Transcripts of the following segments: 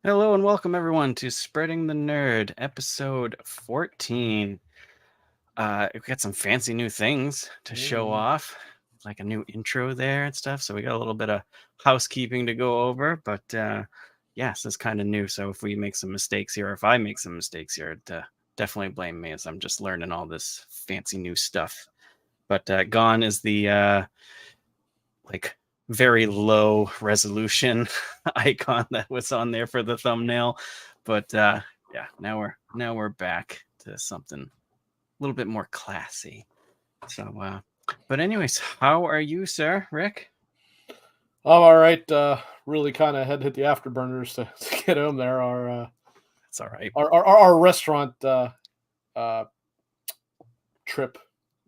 Hello and welcome everyone to Spreading the Nerd, episode 14. We've got some fancy new things to show off, like a new intro there and stuff. So we got a little bit of housekeeping to go over, but yes, it's kind of new. So if we make some mistakes here, or if I make some mistakes here, definitely blame me as I'm just learning all this fancy new stuff. But gone is the like very low resolution icon that was on there for the thumbnail. But yeah, now we're back to something a little bit more classy. So but anyways, how are you, sir, Rick? I'm all right. Really kind of had to hit the afterburners to get home there. It's all right. Our restaurant uh, trip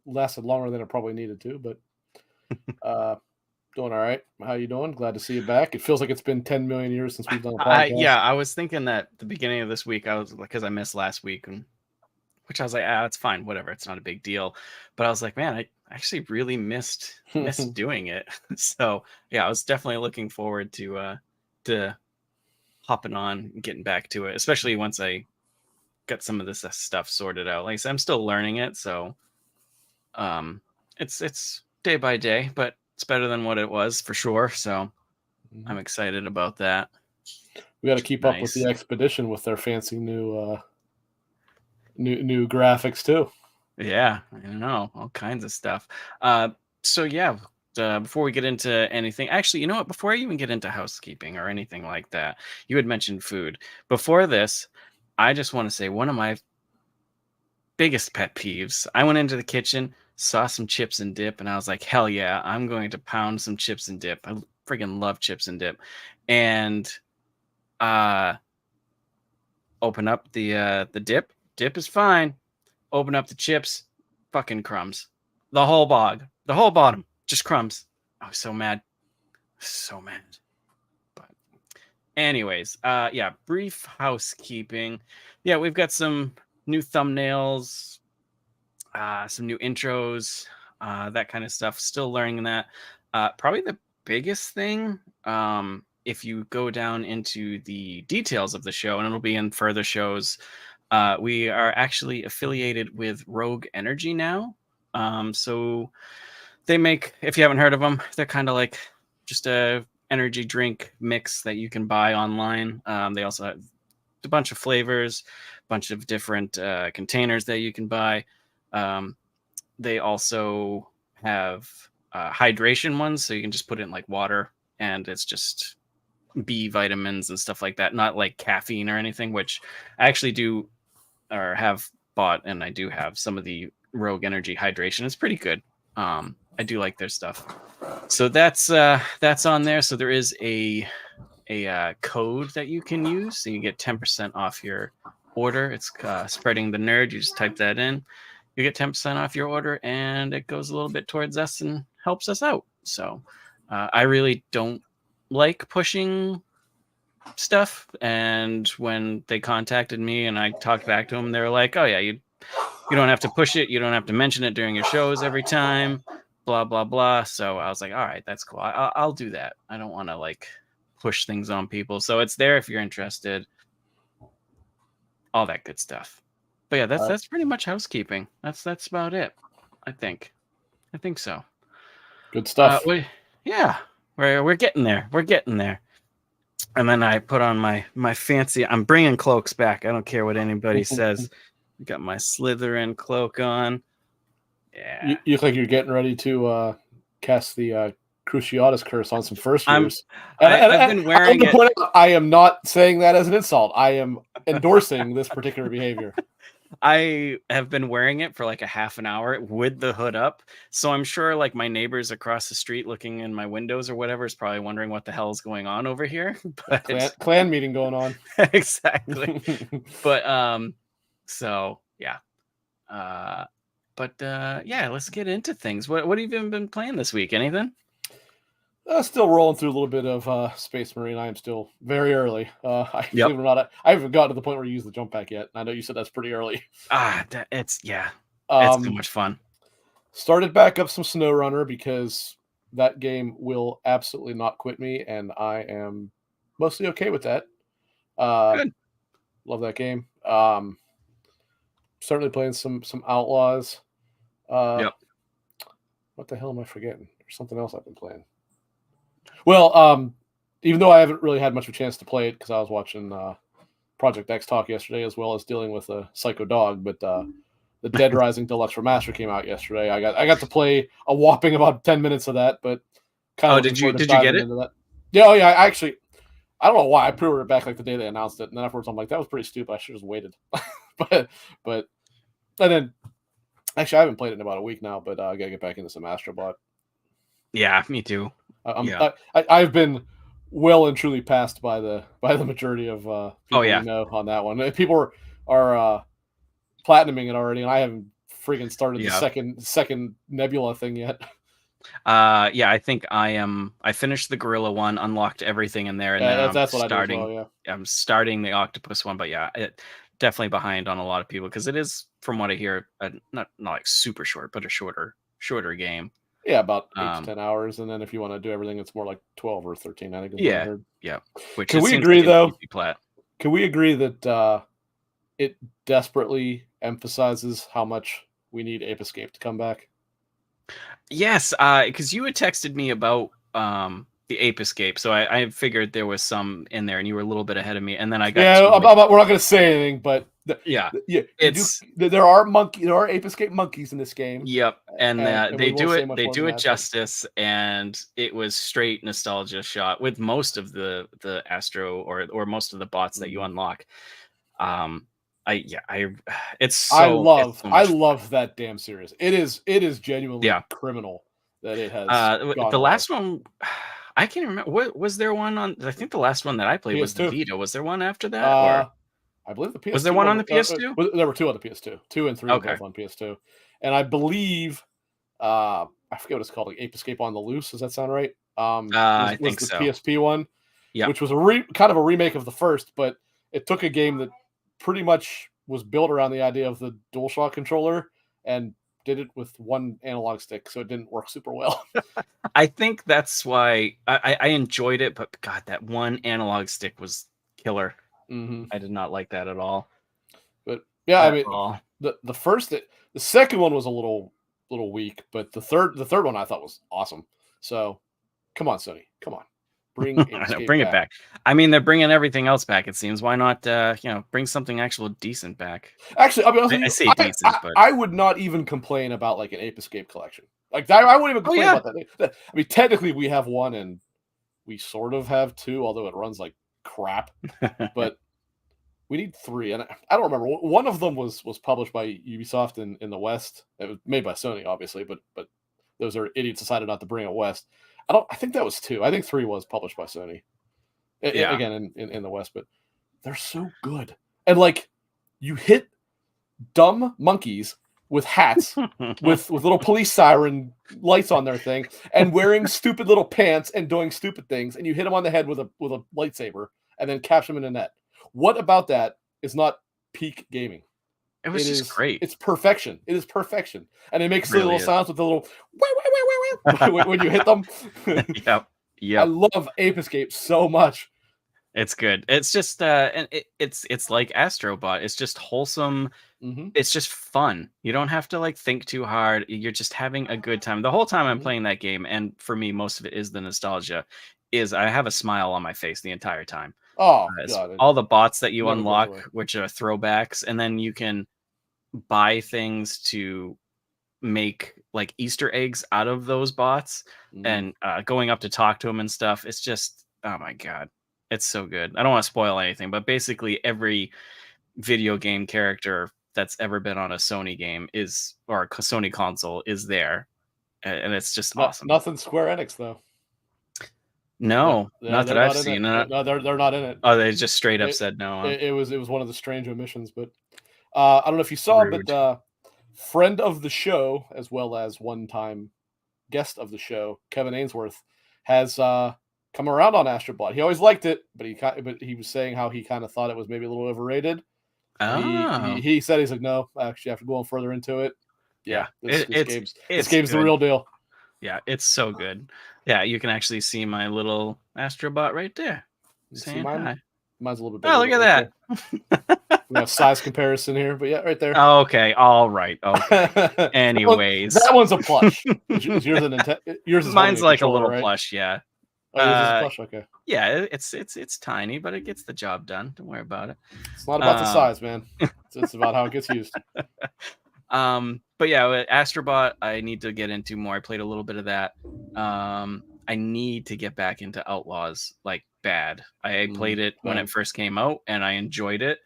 lasted longer than it probably needed to, but doing all right. How you doing? Glad to see you back. It feels like it's been 10 million years since we've done a podcast. I was thinking that the beginning of this week, I was like, because I missed last week, and which I was like, it's fine, whatever, it's not a big deal. But I was like, man, I actually really missed doing it. So yeah, I was definitely looking forward to hopping on and getting back to it, especially once I got some of this stuff sorted out. Like I said, I'm still learning it, so it's day by day, but it's better than what it was for sure. So I'm excited about that. We got to keep up with the expedition with their fancy new graphics too. Yeah, I know, all kinds of stuff. So yeah, before we get into anything, actually, you know what? Before I even get into housekeeping or anything like that, you had mentioned food. Before this, I just want to say one of my biggest pet peeves. I went into the kitchen, saw some chips and dip, and I was like, hell yeah, I'm going to pound some chips and dip. I freaking love chips and dip. And open up the dip. Dip is fine. Open up the chips, fucking crumbs. The whole bottom, just crumbs. I was so mad. So mad. But anyways, yeah, brief housekeeping. Yeah, we've got some new thumbnails, some new intros, that kind of stuff. Still learning that. Probably the biggest thing, if you go down into the details of the show, and it'll be in further shows, we are actually affiliated with Rogue Energy now. So they make, if you haven't heard of them, they're kind of like just a energy drink mix that you can buy online. They also have a bunch of flavors, a bunch of different containers that you can buy. They also have hydration ones, so you can just put in like water, and it's just B vitamins and stuff like that, not like caffeine or anything, which I actually do or have bought, and I do have some of the Rogue Energy hydration. It's pretty good. I do like their stuff. So that's on there. So there is a code that you can use, so you get 10% off your order. It's Spreading the Nerd. You just type that in. You get 10% off your order, and it goes a little bit towards us and helps us out. So I really don't like pushing stuff, and when they contacted me and I talked back to them, they were like, oh yeah, you don't have to push it, you don't have to mention it during your shows every time, blah blah blah. So I was like, all right, that's cool, I'll do that. I don't want to like push things on people, so it's there if you're interested, all that good stuff. But yeah, that's pretty much housekeeping. That's about it. I think so. Good stuff. Yeah, we're getting there. And then I put on my fancy, I'm bringing cloaks back. I don't care what anybody says. I got my Slytherin cloak on. Yeah. You look like you're getting ready to cast the Cruciatus curse on some first years. I've been wearing it. I am not saying that as an insult. I am endorsing this particular behavior. I have been wearing it for like a half an hour with the hood up. So I'm sure like my neighbors across the street looking in my windows or whatever is probably wondering what the hell is going on over here. But clan meeting going on. Exactly. But so yeah. But yeah, let's get into things. What have you been playing this week? Anything? Still rolling through a little bit of Space Marine. I am still very early. Believe it or not, I haven't gotten to the point where you use the jump pack yet. I know you said that's pretty early. It's so much fun. Started back up some SnowRunner because that game will absolutely not quit me, and I am mostly okay with that. Good. Love that game. Certainly playing some Outlaws. Yep. What the hell am I forgetting? There's something else I've been playing. Well, even though I haven't really had much of a chance to play it because I was watching Project X talk yesterday, as well as dealing with a psycho dog, but the Dead Rising Deluxe Remaster came out yesterday. I got to play a whopping about 10 minutes of that, but kind of did you get it? Into that. Yeah, oh yeah. I don't know why I pre-ordered it back like the day they announced it, and then afterwards I'm like, that was pretty stupid. I should have just waited. but and then actually I haven't played it in about a week now, but I gotta get back into some Astrobot. Yeah, me too. I've been well and truly passed by the majority of people we know on that one. People are platinuming it already, and I haven't freaking started the second Nebula thing yet. I think I finished the Gorilla one, unlocked everything in there, and then that's what I did as well, I'm starting the Octopus one, but it definitely behind on a lot of people because it is, from what I hear, not like super short, but a shorter game. Yeah, about 8 to 10 hours, and then if you want to do everything, it's more like 12 or 13. I think. Yeah. Which can we agree though? Can we agree that it desperately emphasizes how much we need Ape Escape to come back? Yes, because you had texted me about the Ape Escape, so I figured there was some in there, and you were a little bit ahead of me, and then I got we're not going to say anything, but there are Ape Escape monkeys in this game. Yep, and they do it justice, and it was straight nostalgia shot with most of the Astro or most of the bots that you unlock. I love that damn series. It is genuinely criminal that it has the last one. I can't remember. What was there one on? I think the last one that I played was the Vita. Was there one after that? Or I believe the PS2 was there one on the PS2? There were two on the PS2. 2 and 3 were both on PS2, and I believe I forget what it's called, like Ape Escape on the Loose. Does that sound right? I think the so. PSP one, which was kind of a remake of the first, but it took a game that pretty much was built around the idea of the DualShock controller and did it with one analog stick, so it didn't work super well. I think that's why I enjoyed it, but God, that one analog stick was killer. Mm-hmm. I did not like that at all. But yeah, I mean, the second one was a little weak, but the third one I thought was awesome. So, come on, Sony, come on. Bring it back. I mean, they're bringing everything else back. It seems. Why not? Bring something actual decent back. Actually, I say decent, but I would not even complain about like an Ape Escape collection. Like I wouldn't even complain about that. I mean, technically, we have one, and we sort of have two, although it runs like crap. But we need 3, and I don't remember. One of them was published by Ubisoft in the West. It was made by Sony, obviously, but those are idiots decided not to bring it West. I think that was 2. I think 3 was published by Sony. Again, in the West, but they're so good. And like, you hit dumb monkeys with hats, with little police siren lights on their thing, and wearing stupid little pants and doing stupid things, and you hit them on the head with a lightsaber, and then catch them in a net. What about that is not peak gaming? It was just great. It's perfection. It is perfection, and it makes little sounds with the little when you hit them. Yeah. I love Ape Escape so much. It's good. It's just and it's like Astrobot. It's just wholesome. Mm-hmm. It's just fun. You don't have to like think too hard. You're just having a good time. The whole time I'm playing that game, and for me, most of it is the nostalgia. I have a smile on my face the entire time. Oh, God. All the bots that you unlock, which are throwbacks, and then you can buy things to make like Easter eggs out of those bots, and going up to talk to them and stuff. It's just, oh my God, it's so good. I don't want to spoil anything, but basically every video game character that's ever been on a Sony game or a Sony console is there, and it's just awesome. Nothing Square Enix though. No, not that I've seen. No, they're not in it. Oh, they just straight up said no. It was one of the strange omissions, but I don't know if you saw, but friend of the show as well as one-time guest of the show, Kevin Ainsworth, has come around on Astrobot. He always liked it, but he was saying how he kind of thought it was maybe a little overrated. He said he's like, no, actually, after going further into it, this game's the real deal. Yeah, it's so good. Yeah, you can actually see my little Astrobot right there. See mine? Hi. Mine's a little bit bigger. Oh, look at that. We have size comparison here, but yeah, right there. Okay, all right. Okay. Anyways, that one's a plush. Is yours a Nintendo? Yours is mine's like a little right? plush, yeah. Oh, yours is a plush. Okay. Yeah, it's tiny, but it gets the job done. Don't worry about it. It's not about the size, man. It's about how it gets used. But yeah, Astrobot, I need to get into more. I played a little bit of that. I need to get back into Outlaws like bad. I played it when it first came out, and I enjoyed it.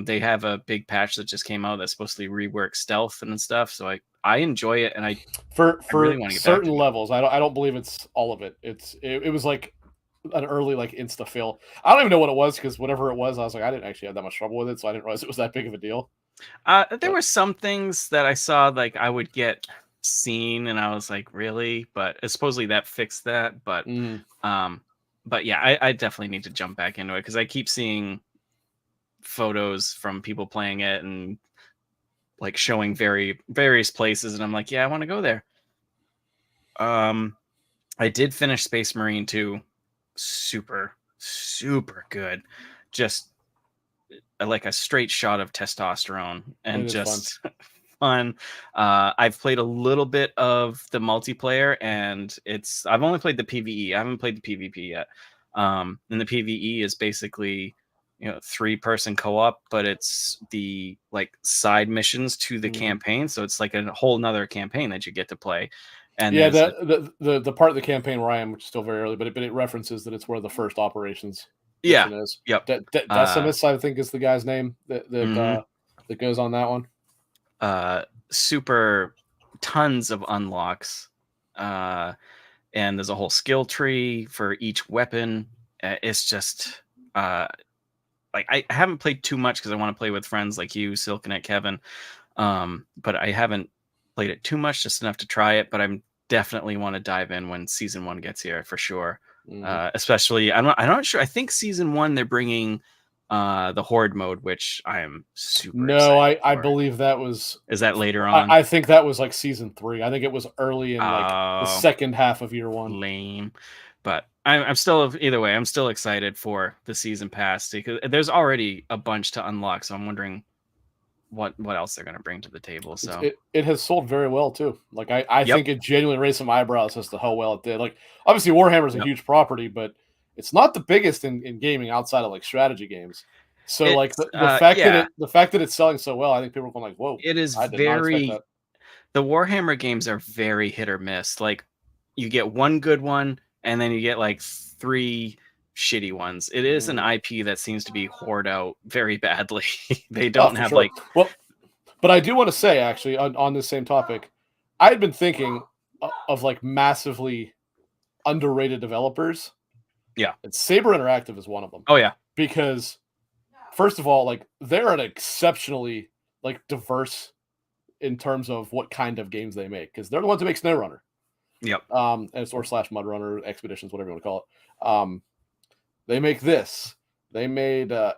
They have a big patch that just came out that's supposed to rework stealth and stuff. So I enjoy it, and I really want to get certain back to levels. I don't believe it's all of it. It was like an early like insta fill. I don't even know what it was because whatever it was, I was like, I didn't actually have that much trouble with it, so I didn't realize it was that big of a deal. There were some things that I saw like I would get seen, and I was like, really? But supposedly that fixed that. But yeah, I definitely need to jump back into it because I keep seeing photos from people playing it and like showing various places, and I'm like, yeah, I want to go there. I did finish Space Marine 2. Super good. Just like a straight shot of testosterone and just fun. I've played a little bit of the multiplayer, and I've only played the PvE. I haven't played the PvP yet. And the PvE is basically 3-person co-op, but it's the like side missions to the campaign, so it's like a whole nother campaign that you get to play. And yeah, the part of the campaign where I am, which is still very early, but it references that it's where the first operations is. Yep. Decimus, I think, is the guy's name that goes on that one. Super tons of unlocks, and there's a whole skill tree for each weapon. It's just like I haven't played too much because I want to play with friends like you, Silkenet, Kevin. But I haven't played it too much, just enough to try it. But I'm definitely want to dive in when season 1 gets here for sure. Especially, I'm not sure. I think season 1 they're bringing the Horde mode, which I am super. No, I believe that was. Is that later on? I think that was like season 3. I think it was early in like the second half of year 1. Lame. But I'm still, either way, I'm still excited for the season pass because there's already a bunch to unlock. So I'm wondering what else they're going to bring to the table. So it has sold very well too. Like I think it genuinely raised some eyebrows as to how well it did. Like obviously Warhammer is a huge property, but it's not the biggest in gaming outside of like strategy games. So like the fact that it's selling so well, I think people are going like, whoa. It is very. The Warhammer games are very hit or miss. Like you get one good one, and then you get like 3 shitty ones. It is an IP that seems to be hoarded out very badly. They don't have like. Well, but I do want to say actually on this same topic, I had been thinking of like massively underrated developers. Yeah, and Saber Interactive is one of them. Oh yeah, because first of all, like they're an exceptionally like diverse in terms of what kind of games they make because they're the ones who make SnowRunner. Yep. or /Mudrunner Expeditions, whatever you want to call it. They make this. They made I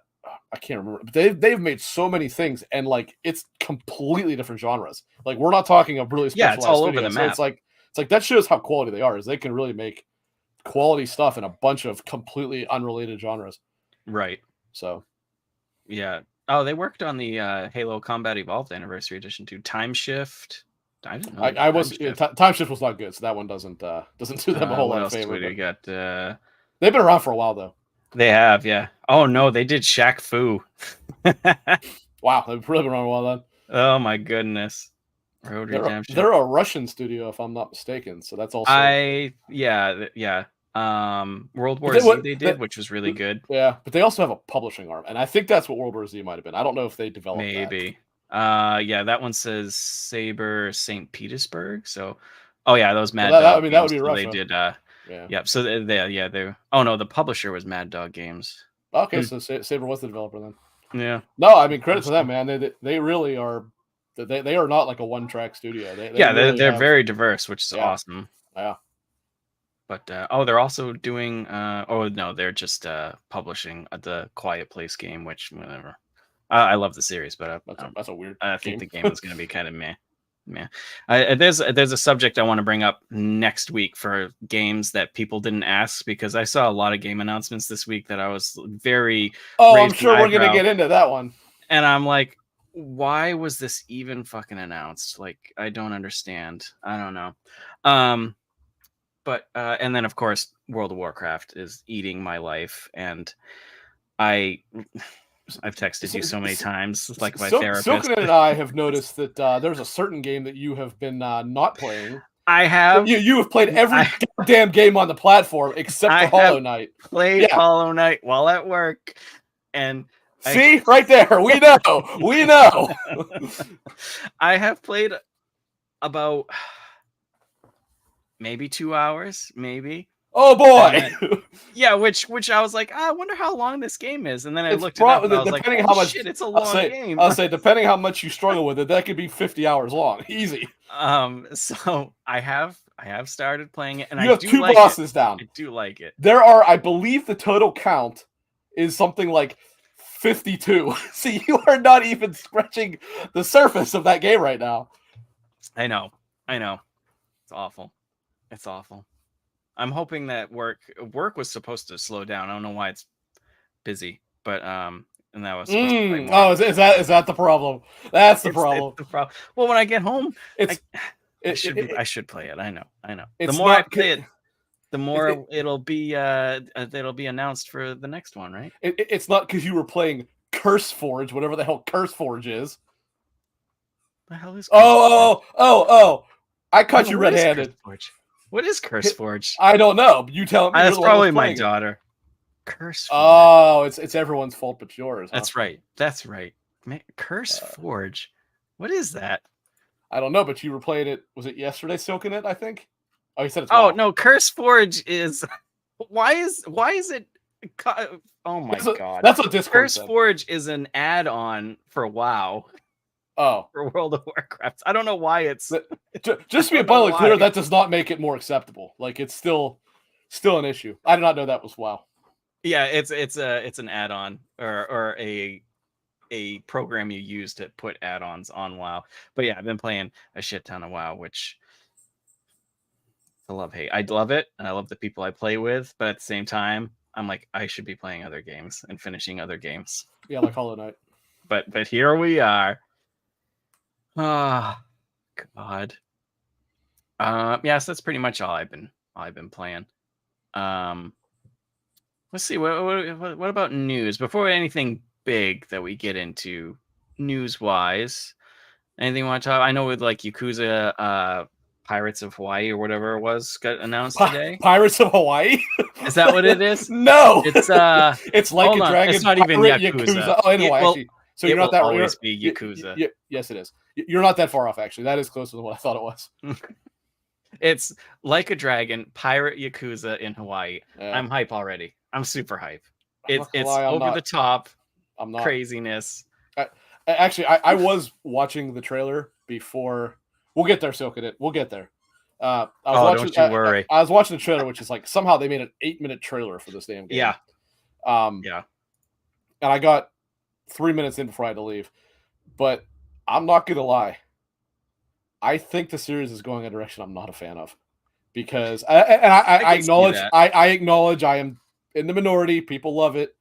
can't remember. But they've made so many things, and like it's completely different genres. Like we're not talking a really specialized it's all studio, over the so map. it's like that shows how quality they are. Is they can really make quality stuff in a bunch of completely unrelated genres. Right. So. Yeah. Oh, they worked on the Halo Combat Evolved Anniversary Edition too. Time Shift. I didn't know. Time Shift was not good, so that one doesn't do them a whole lot of favor. We got? They've been around for a while though. They have, yeah. Oh no, they did Shaq Fu. Wow, they've really been around a while then. Oh my goodness. Road Redemption. They're a Russian studio, if I'm not mistaken. So that's also yeah. World War Z they did, which was really good. Yeah, but they also have a publishing arm, and I think that's what World War Z might have been. I don't know if they developed maybe. Yeah, that one says Saber St. Petersburg. So, those Mad Dog. That would be Russia. They did. Yep. So they. Oh no, the publisher was Mad Dog Games. Okay, so Saber was the developer then. Yeah. No, I mean credit to them, man. They really are. They are not like a one-track studio. They're very diverse, which is awesome. Yeah. But they're also doing. They're just publishing the Quiet Place game, which whatever. I love the series, but that's a weird. I think the game is going to be kind of meh. Yeah, there's a subject I want to bring up next week for games that people didn't ask, because I saw a lot of game announcements this week that I was very I'm sure we're gonna get into that one. And I'm like, why was this even fucking announced? Like, I don't understand. I don't know. But and then of course World of Warcraft is eating my life, and I've texted you so many times, like my therapist. Silken and I have noticed that there's a certain game that you have been not playing. I have. You have played every goddamn game on the platform except for Hollow Knight. Played Hollow Knight while at work, and see right there, we know, we know. I have played about maybe 2 hours, maybe. Oh boy! Yeah, which I was like, I wonder how long this game is, and then I looked it up, and I was like, how much, shit, it's a long game. I'll say, depending how much you struggle with it, that could be 50 hours long, easy. So I have started playing it, and you have 2 bosses down. I do like it. There are, I believe, the total count is something like 52. So you are not even scratching the surface of that game right now. I know. It's awful. It's awful. I'm hoping that work was supposed to slow down. I don't know why it's busy, but and that was supposed to play more. Oh, is that the problem? That's the problem. It's the problem. Well, when I get home, I should play it. I know. The more I play it, the more it'll be announced for the next one, right? It's not because you were playing Curse Forge, whatever the hell Curse Forge is. The hell is? Oh! I caught you red-handed. What is Curse Forge? I don't know. You tell me. That's probably my daughter. Curse Forge. Oh, it's everyone's fault but yours. Huh? That's right. Curse Forge. What is that? I don't know, but you were playing it. Was it yesterday? Soaking it, I think. Oh, you said it's. Oh no, Curse Forge is. Why is it? Oh my god. That's what Discord Curse said. Forge is an add-on for WoW. Oh, for World of Warcraft. I don't know why it's. Just to be abundantly clear, that does not make it more acceptable. Like, it's still an issue. I did not know that was WoW. Yeah, it's an add-on or a program you use to put add-ons on WoW. But yeah, I've been playing a shit ton of WoW, which I love-hate. I love it, and I love the people I play with. But at the same time, I'm like, I should be playing other games and finishing other games. Yeah, like Hollow Knight. But here we are. Ah, God. Yes, that's pretty much all I've been playing. Let's see. What about news? Before anything big that we get into news-wise, anything you want to talk? I know with like Yakuza, Pirates of Hawaii or whatever it was got announced today. Pirates of Hawaii? Is that what it is? No, it's like a dragon. It's not even Yakuza. Oh, anyway, actually. So you're not that. Always be Yakuza. Yes, it is. You're not that far off, actually. That is closer than what I thought it was. It's Like a Dragon, Pirate Yakuza in Hawaii. Yeah. I'm hype already. I'm super hype. It's over the top. I'm not craziness. I was watching the trailer before. We'll get there, Silk. We'll get there. Don't you worry. I was watching the trailer, which is like somehow they made an 8-minute trailer for this damn game. Yeah. Yeah. And I got 3 minutes in before I had to leave, but I'm not gonna lie. I think the series is going a direction I'm not a fan of, because I acknowledge I am in the minority. People love it.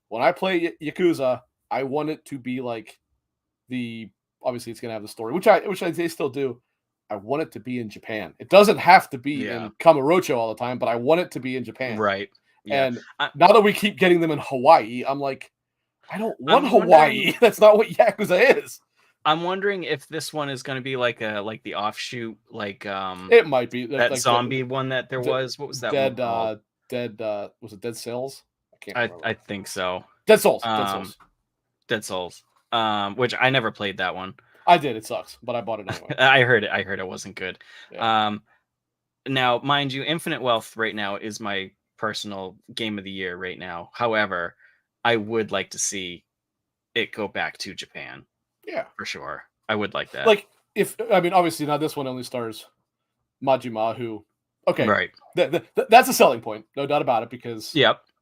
When I play Yakuza, I want it to be like obviously it's gonna have the story, which they still do. I want it to be in Japan. It doesn't have to be in Kamurocho all the time, but I want it to be in Japan. Right. Yeah. And now that we keep getting them in Hawaii, I'm like, I don't want Hawaii. That's not what Yakuza is. I'm wondering if this one is going to be like the offshoot, it might be that like zombie one that there was. What was that? Dead. Was it Dead Cells? I can't remember. I think so. Dead Souls. Dead Souls. Which I never played that one. I did. It sucks, but I bought it anyway. I heard it wasn't good. Yeah. Now, mind you, Infinite Wealth right now is my personal game of the year right now. However, I would like to see it go back to Japan. Yeah, for sure. I would like that. Like, obviously now this one only stars Majima, who, okay, right. That's a selling point, no doubt about it, because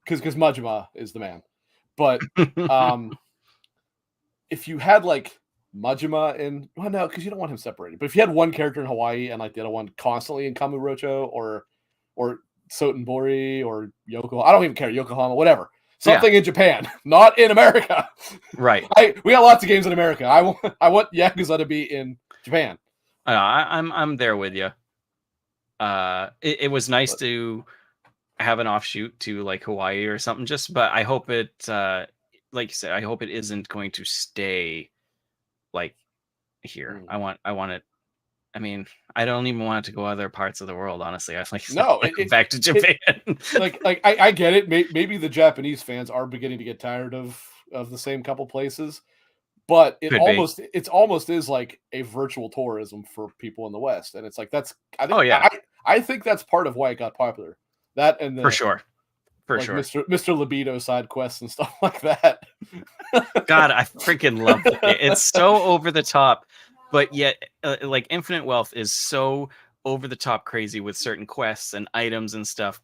Majima is the man. But if you had like Majima in, well, no, because you don't want him separated. But if you had one character in Hawaii and like the other one constantly in Kamurocho or Sotenbori or Yokohama, I don't even care, Yokohama, whatever. Something in Japan, not in America. Right. We got lots of games in America. I want Yakuza to be in Japan. I'm there with you. It was nice to have an offshoot to like Hawaii or something. But I hope it, like you said, I hope it isn't going to stay like here. I want it. I mean, I don't even want it to go other parts of the world. Honestly, I like back to Japan. I get it. Maybe the Japanese fans are beginning to get tired of the same couple places, but it's almost is like a virtual tourism for people in the West, and it's like I think that's part of why it got popular. That and for sure. Mr. Libido side quests and stuff like that. God, I freaking love it. It's so over the top. But yet, like Infinite Wealth is so over the top crazy with certain quests and items and stuff,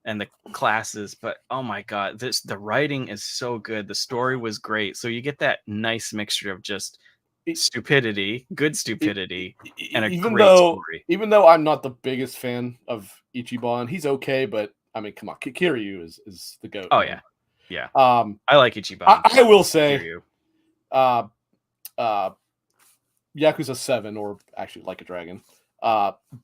and the classes. But oh my God, the writing is so good. The story was great. So you get that nice mixture of just stupidity, good stupidity, and a great story. Even though I'm not the biggest fan of Ichiban, he's okay. But I mean, come on, Kiryu is the GOAT. Oh yeah, yeah. I like Ichiban. I will say, Yakuza 7, or actually Like a Dragon,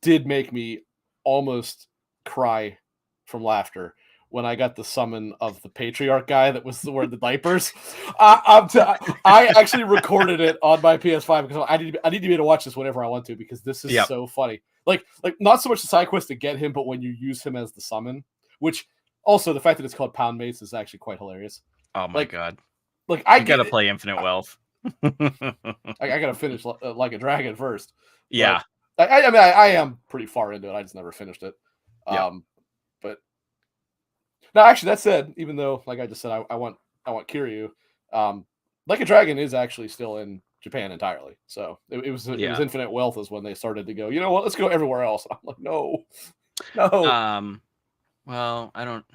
did make me almost cry from laughter when I got the summon of the patriarch guy that was wearing the diapers. I actually recorded it on my PS5 because I need to be able to watch this whenever I want to, because this is so funny. Like not so much the side quest to get him, but when you use him as the summon, which also the fact that it's called Pound Mates is actually quite hilarious. Oh my God. Like I gotta play Infinite Wealth. I gotta finish Like a Dragon first. Yeah, I mean, I am pretty far into it. I just never finished it. But no, actually, that said, even though, like I just said, I want Kiryu, Like a Dragon is actually still in Japan entirely. So it was Infinite Wealth is when they started to go, you know what, let's go everywhere else. I'm like, no. Well, I don't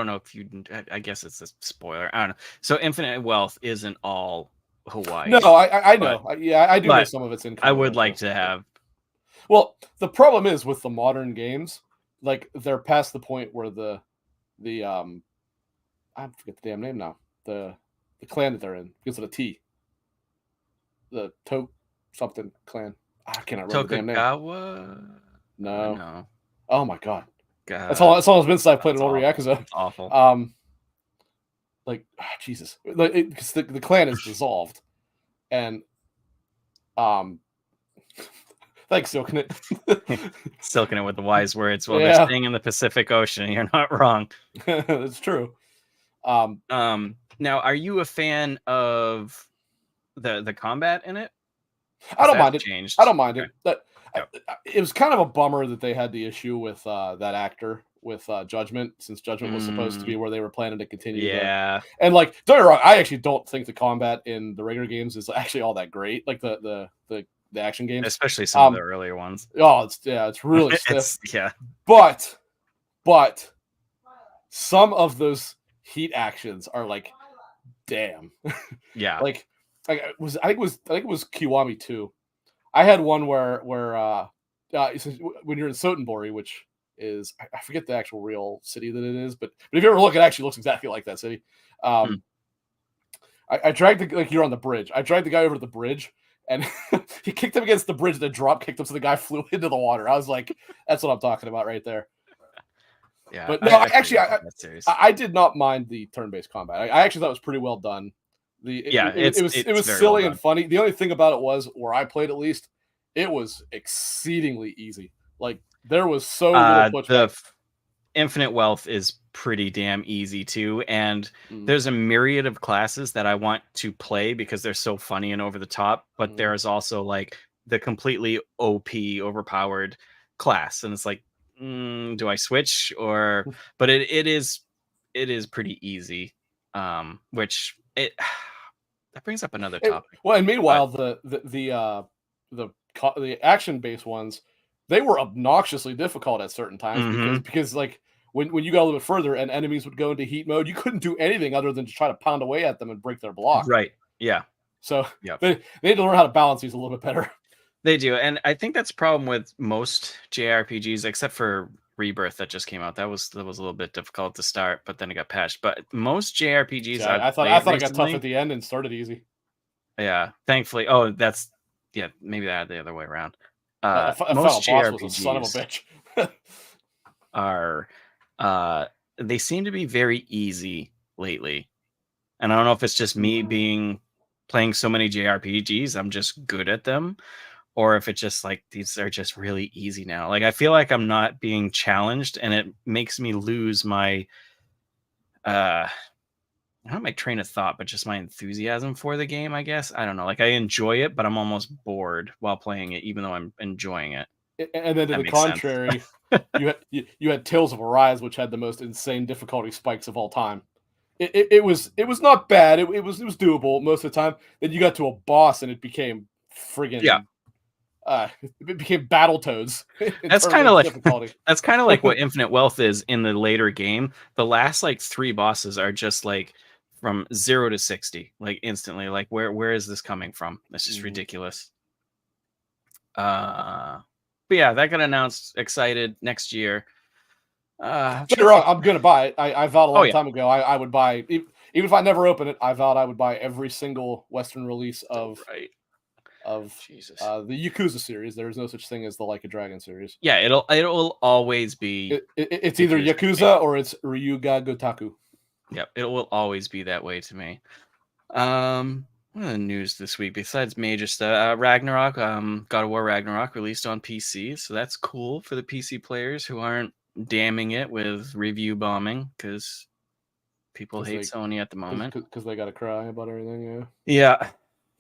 know if you. I guess it's a spoiler. I don't know. So Infinite Wealth isn't all Hawaii. No, I know. I do know some of it's in. I would like to have. Well, the problem is with the modern games, like they're past the point where the I forget the damn name now. The clan that they're in because of the T. The something clan. I cannot remember the damn name. No. Oh my God. God. That's all it's been since I played an older Yakuza. It's awful. Jesus, because the clan is dissolved, and thanks, Silking It. Silking it with the wise words. Well, they're staying in the Pacific Ocean. You're not wrong. That's true. Now, are you a fan of the combat in it? I don't mind it. I don't mind it. It was kind of a bummer that they had the issue with that actor with Judgment, since Judgment was supposed to be where they were planning to continue. Yeah. And like, don't get me wrong, I actually don't think the combat in the regular games is actually all that great. Like the action games, especially some of the earlier ones. Oh, it's really stiff. Yeah. But some of those heat actions are like, damn. Yeah. I think it was Kiwami 2. I had one where when you're in Sotenbori, which is I forget the actual real city that it is, but if you ever look, it actually looks exactly like that city. I dragged you're on the bridge. I dragged the guy over the bridge, and he kicked him against the bridge, and then drop kicked him, so the guy flew into the water. I was like, that's what I'm talking about right there. Yeah, but no, I did not mind the turn-based combat. I actually thought it was pretty well done. It was silly and funny. The only thing about it was, where I played at least, it was exceedingly easy. Like there was so little pushback. The Infinite Wealth is pretty damn easy too, and there's a myriad of classes that I want to play because they're so funny and over the top. But there's also like the completely OP, overpowered class, and it's like, do I switch or? But it is pretty easy, which that brings up another topic. And meanwhile, the action-based ones, they were obnoxiously difficult at certain times because like when you got a little bit further and enemies would go into heat mode, you couldn't do anything other than to try to pound away at them and break their block. Right. Yeah. So they need to learn how to balance these a little bit better. They do, and I think that's a problem with most JRPGs, except for Rebirth that just came out. That was a little bit difficult to start, but then it got patched. But most JRPGs, I thought it got tough at the end and started easy. Yeah, thankfully. Oh, maybe that the other way around. Most JRPGs was a son of a bitch. They seem to be very easy lately, and I don't know if it's just me playing so many JRPGs, I'm just good at them, or if it's just like these are just really easy now. Like I feel like I'm not being challenged, and it makes me lose my not my train of thought, but just my enthusiasm for the game, I guess. I don't know. Like I enjoy it, but I'm almost bored while playing it, even though I'm enjoying it. And then to the contrary, you had Tales of Arise, which had the most insane difficulty spikes of all time. It was not bad. It was doable most of the time. Then you got to a boss, and it became friggin' it became Battletoads. That's kind of like that's kind of like what Infinite Wealth is in the later game. The last like 3 bosses are just like from 0 to 60, like instantly. Like where is this coming from? That's just ridiculous. But yeah, that got announced. Excited next year. You're wrong. I'm gonna buy it. I vowed a long time ago I would buy, even if I never open it. I vowed I would buy every single Western release of Jesus. The Yakuza series. There is no such thing as the Like a Dragon series. Yeah, it'll always be. It's either Yakuza or it's Ryuga Gotoku. Yep, it will always be that way to me. What are the news this week besides major stuff? Ragnarok, God of War Ragnarok released on PC, so that's cool for the PC players who aren't damning it with review bombing because people hate Sony at the moment because they got to cry about everything. Yeah.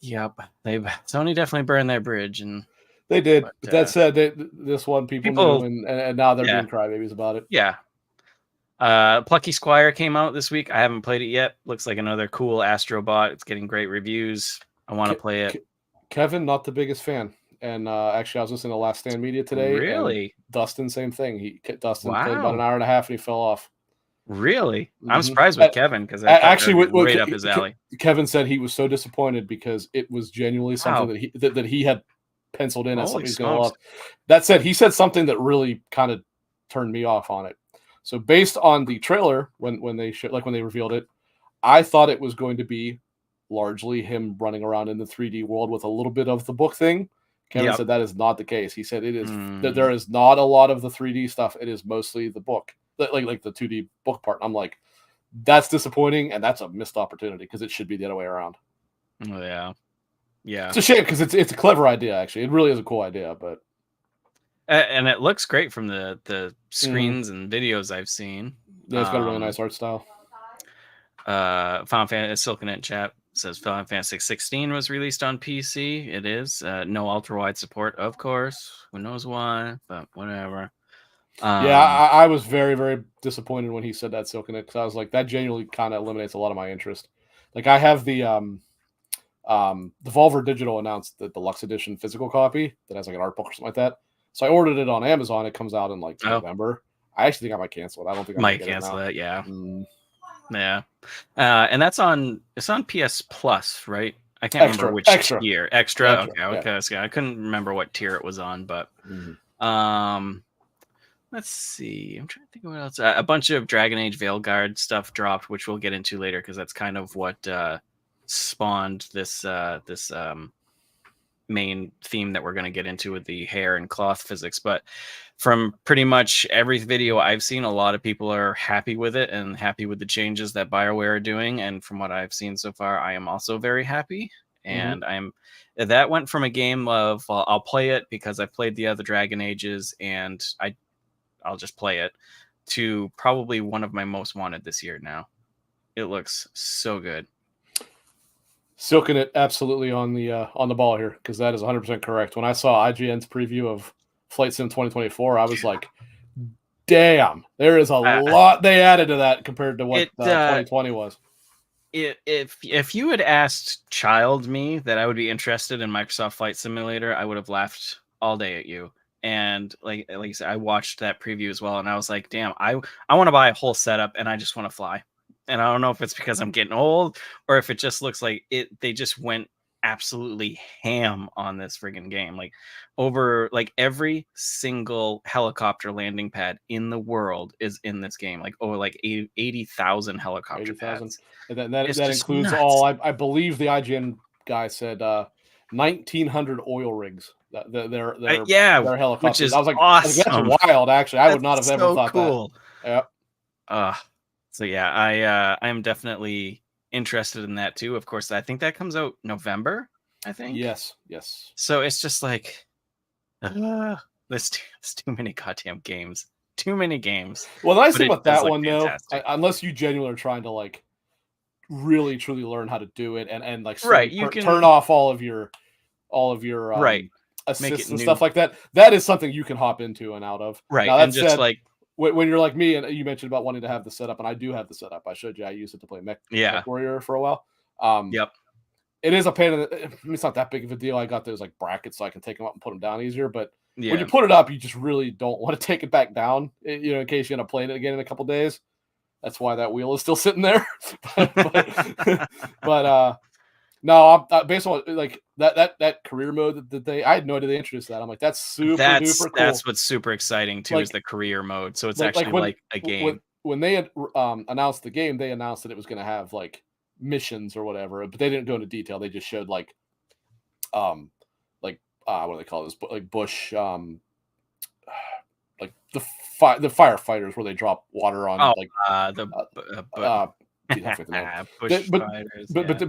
Yep. Sony definitely burned their bridge, and they did. But that said, this one people knew, and now they're being crybabies about it. Yeah. Plucky Squire came out this week. I haven't played it yet. Looks like another cool Astro Bot. It's getting great reviews. I want to play it. Kevin, not the biggest fan. And actually, I was listening to Last Stand Media today. Really? Dustin, same thing. Dustin played about an hour and a half, and he fell off. Really? I'm surprised with Kevin because actually right up his alley. Kevin said he was so disappointed because it was genuinely something that he had penciled in as something he's going to love. That said, he said something that really kind of turned me off on it. So based on the trailer, when they revealed it, I thought it was going to be largely him running around in the 3D world with a little bit of the book thing. Kevin said that is not the case. He said it is that there is not a lot of the 3D stuff. It is mostly the book, like the 2D book part. I'm like, that's disappointing, and that's a missed opportunity because it should be the other way around. Oh yeah, yeah. It's a shame because it's a clever idea. Actually, it really is a cool idea, but. And it looks great from the screens and videos I've seen. Yeah, it's got a really nice art style. Final Fantasy Silconet chat says Final Fantasy 16 was released on PC. It is. No ultra-wide support, of course. Who knows why, but whatever. I was very, very disappointed when he said that, Silconet, because I was like, that genuinely kind of eliminates a lot of my interest. Like, I have the Devolver Digital announced the deluxe edition physical copy that has like an art book or something like that. So I ordered it on Amazon. It comes out in like November. I actually think I might cancel it. I don't think I might cancel it. Yeah. Yeah. And it's on PS Plus, right? I can't remember which tier. Extra. Okay. Yeah. I couldn't remember what tier it was on, but let's see. I'm trying to think of what else. A bunch of Dragon Age Veilguard stuff dropped, which we'll get into later because that's kind of what spawned this main theme that we're going to get into with the hair and cloth physics. But from pretty much every video I've seen, a lot of people are happy with it and happy with the changes that BioWare are doing. And from what I've seen so far, I am also very happy. And that went from a game of I'll play it because I've played the other Dragon Ages and I'll just play it, to probably one of my most wanted this year now. It looks so good. Silking it absolutely on the ball here, because that is 100% correct. When I saw IGN's preview of Flight Sim 2024, I was like, damn, there is a lot they added to that compared to what 2020 was. If you had asked child me that I would be interested in Microsoft Flight Simulator, I would have laughed all day at you. And like you said, I watched that preview as well, and I was like, damn, I want to buy a whole setup and I just want to fly. And I don't know if it's because I'm getting old or if it just looks like they just went absolutely ham on this friggin' game. Like over like every single helicopter landing pad in the world is in this game. Like over like 80,000 helicopter 80,000. pads. And that It's just includes nuts. all. I believe the IGN guy said 1,900 oil rigs. They're helicopters. Which is I was like, awesome. that's wild. Actually, I would not have ever thought cool. that. Yep. So yeah, I am definitely interested in that too. Of course, I think that comes out November. I think. Yes. So it's just like, there's too many goddamn games. Too many games. Well, the nice thing about that one though, unless you genuinely are trying to like really truly learn how to do it and like you can turn off all of your assists and stuff like that. That is something you can hop into and out of. Right. Now, that and just said, like when you're like me and you mentioned about wanting to have the setup, and I do have the setup. I showed you I used it to play Mech Warrior for a while. Yep. It is a pain in the, it's not that big of a deal. I got those like brackets so I can take them up and put them down easier. But when you put it up, you just really don't want to take it back down, you know, in case you're going to play it again in a couple days. That's why that wheel is still sitting there. but no, I'm based on like that career mode that I had no idea they introduced that. I'm like, that's super duper cool. That's what's super exciting too, is the career mode. So it's actually like a game. When they had, announced the game, they announced that it was going to have like missions or whatever, but they didn't go into detail. They just showed like what do they call this? Like bush, like the firefighters where they drop water on but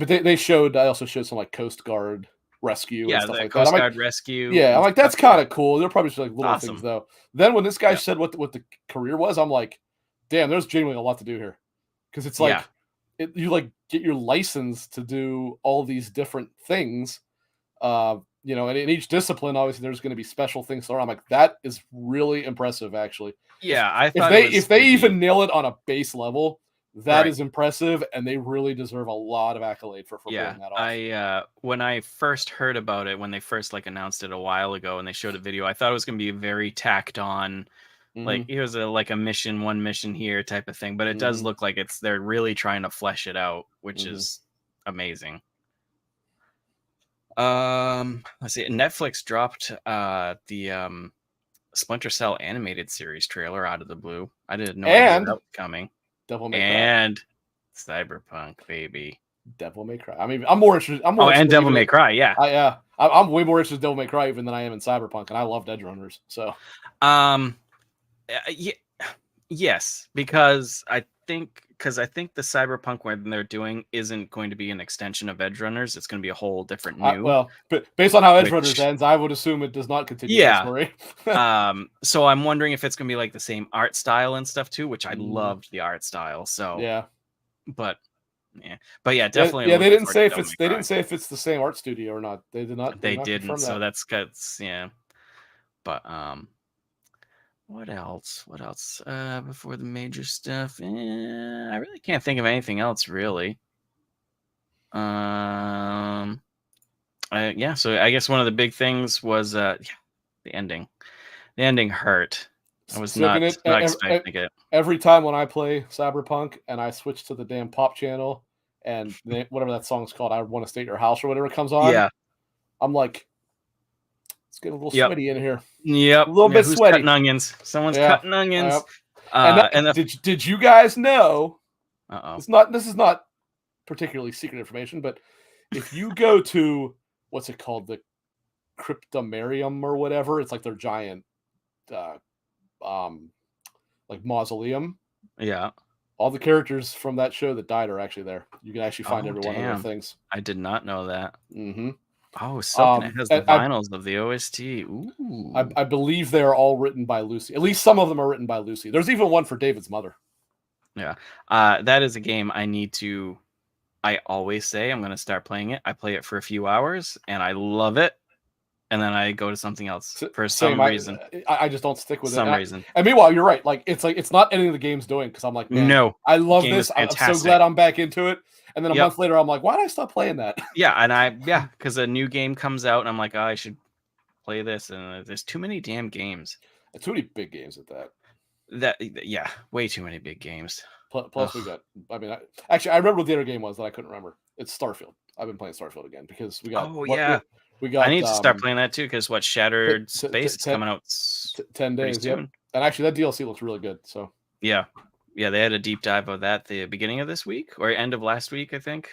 they showed. I also showed some like Coast Guard rescue and stuff like Coast that. Guard rescue. Yeah, I'm like, that's kind of cool. They're probably just like little things though. Then when this guy said what the career was, I'm like, damn, there's genuinely a lot to do here, because it's like you like get your license to do all these different things. You know, and in each discipline, obviously, there's going to be special things to learn. I'm like, that is really impressive, actually. Yeah, I thought if they even nail it on a base level, that is impressive, and they really deserve a lot of accolade for pulling that off. When I first heard about it, when they first like announced it a while ago, and they showed a video, I thought it was going to be very tacked on. Like here's a mission, one mission here type of thing, but it does look like they're really trying to flesh it out, which is amazing. Let's see. Netflix dropped the Splinter Cell animated series trailer out of the blue. I didn't know that was coming. Devil May Cry. And Cyberpunk, baby. Devil May Cry. I mean, I'm more interested. And Devil May Cry, yeah. I'm way more interested in Devil May Cry even than I am in Cyberpunk, and I love Edge Runners. So, yes, because I think the Cyberpunk one they're doing isn't going to be an extension of Edge Runners. It's going to be a whole different new. But based on how Edge Runners ends, I would assume it does not continue the story. So I'm wondering if it's going to be like the same art style and stuff too, which I loved the art style. So but definitely. Yeah, they didn't say if it's the same art studio or not. They did not. They didn't. So that's But what else? Before the major stuff? I really can't think of anything else, really. So I guess one of the big things was the ending. The ending hurt. I was not expecting it. Every time when I play Cyberpunk and I switch to the damn pop channel and whatever that song's called, I Want to Stay at Your House or whatever comes on, I'm like, it's getting a little sweaty in here. Yep. A little bit sweaty. Cutting onions. Someone's cutting onions. Did you guys know? This is not particularly secret information, but if you go to what's it called, the Cryptomerium or whatever, it's like their giant like mausoleum. Yeah. All the characters from that show that died are actually there. You can actually find every one of their things. I did not know that. Mm-hmm. Oh, so it has the vinyls of the OST. Ooh. I believe they are all written by Lucy. At least some of them are written by Lucy. There's even one for David's mother. Yeah. That is a game I always say I'm going to start playing it. I play it for a few hours and I love it. And then I go to something else for some reason. I just don't stick with some reason. And meanwhile, you're right. Like it's not anything the game's doing, because I'm like, man, no, I love this. I'm so glad I'm back into it. And then a month later, I'm like, why did I stop playing that? Because a new game comes out, and I'm like, I should play this. And there's too many damn games. Too many big games at that. Way too many big games. Plus, we got. I mean, actually, I remember what the other game was that I couldn't remember. It's Starfield. I've been playing Starfield again because we got. Oh yeah, we got. I need to start playing that too because Shattered Space is coming out 10 days. Yep. And actually, that DLC looks really good. So yeah, they had a deep dive of that the beginning of this week or end of last week, I think.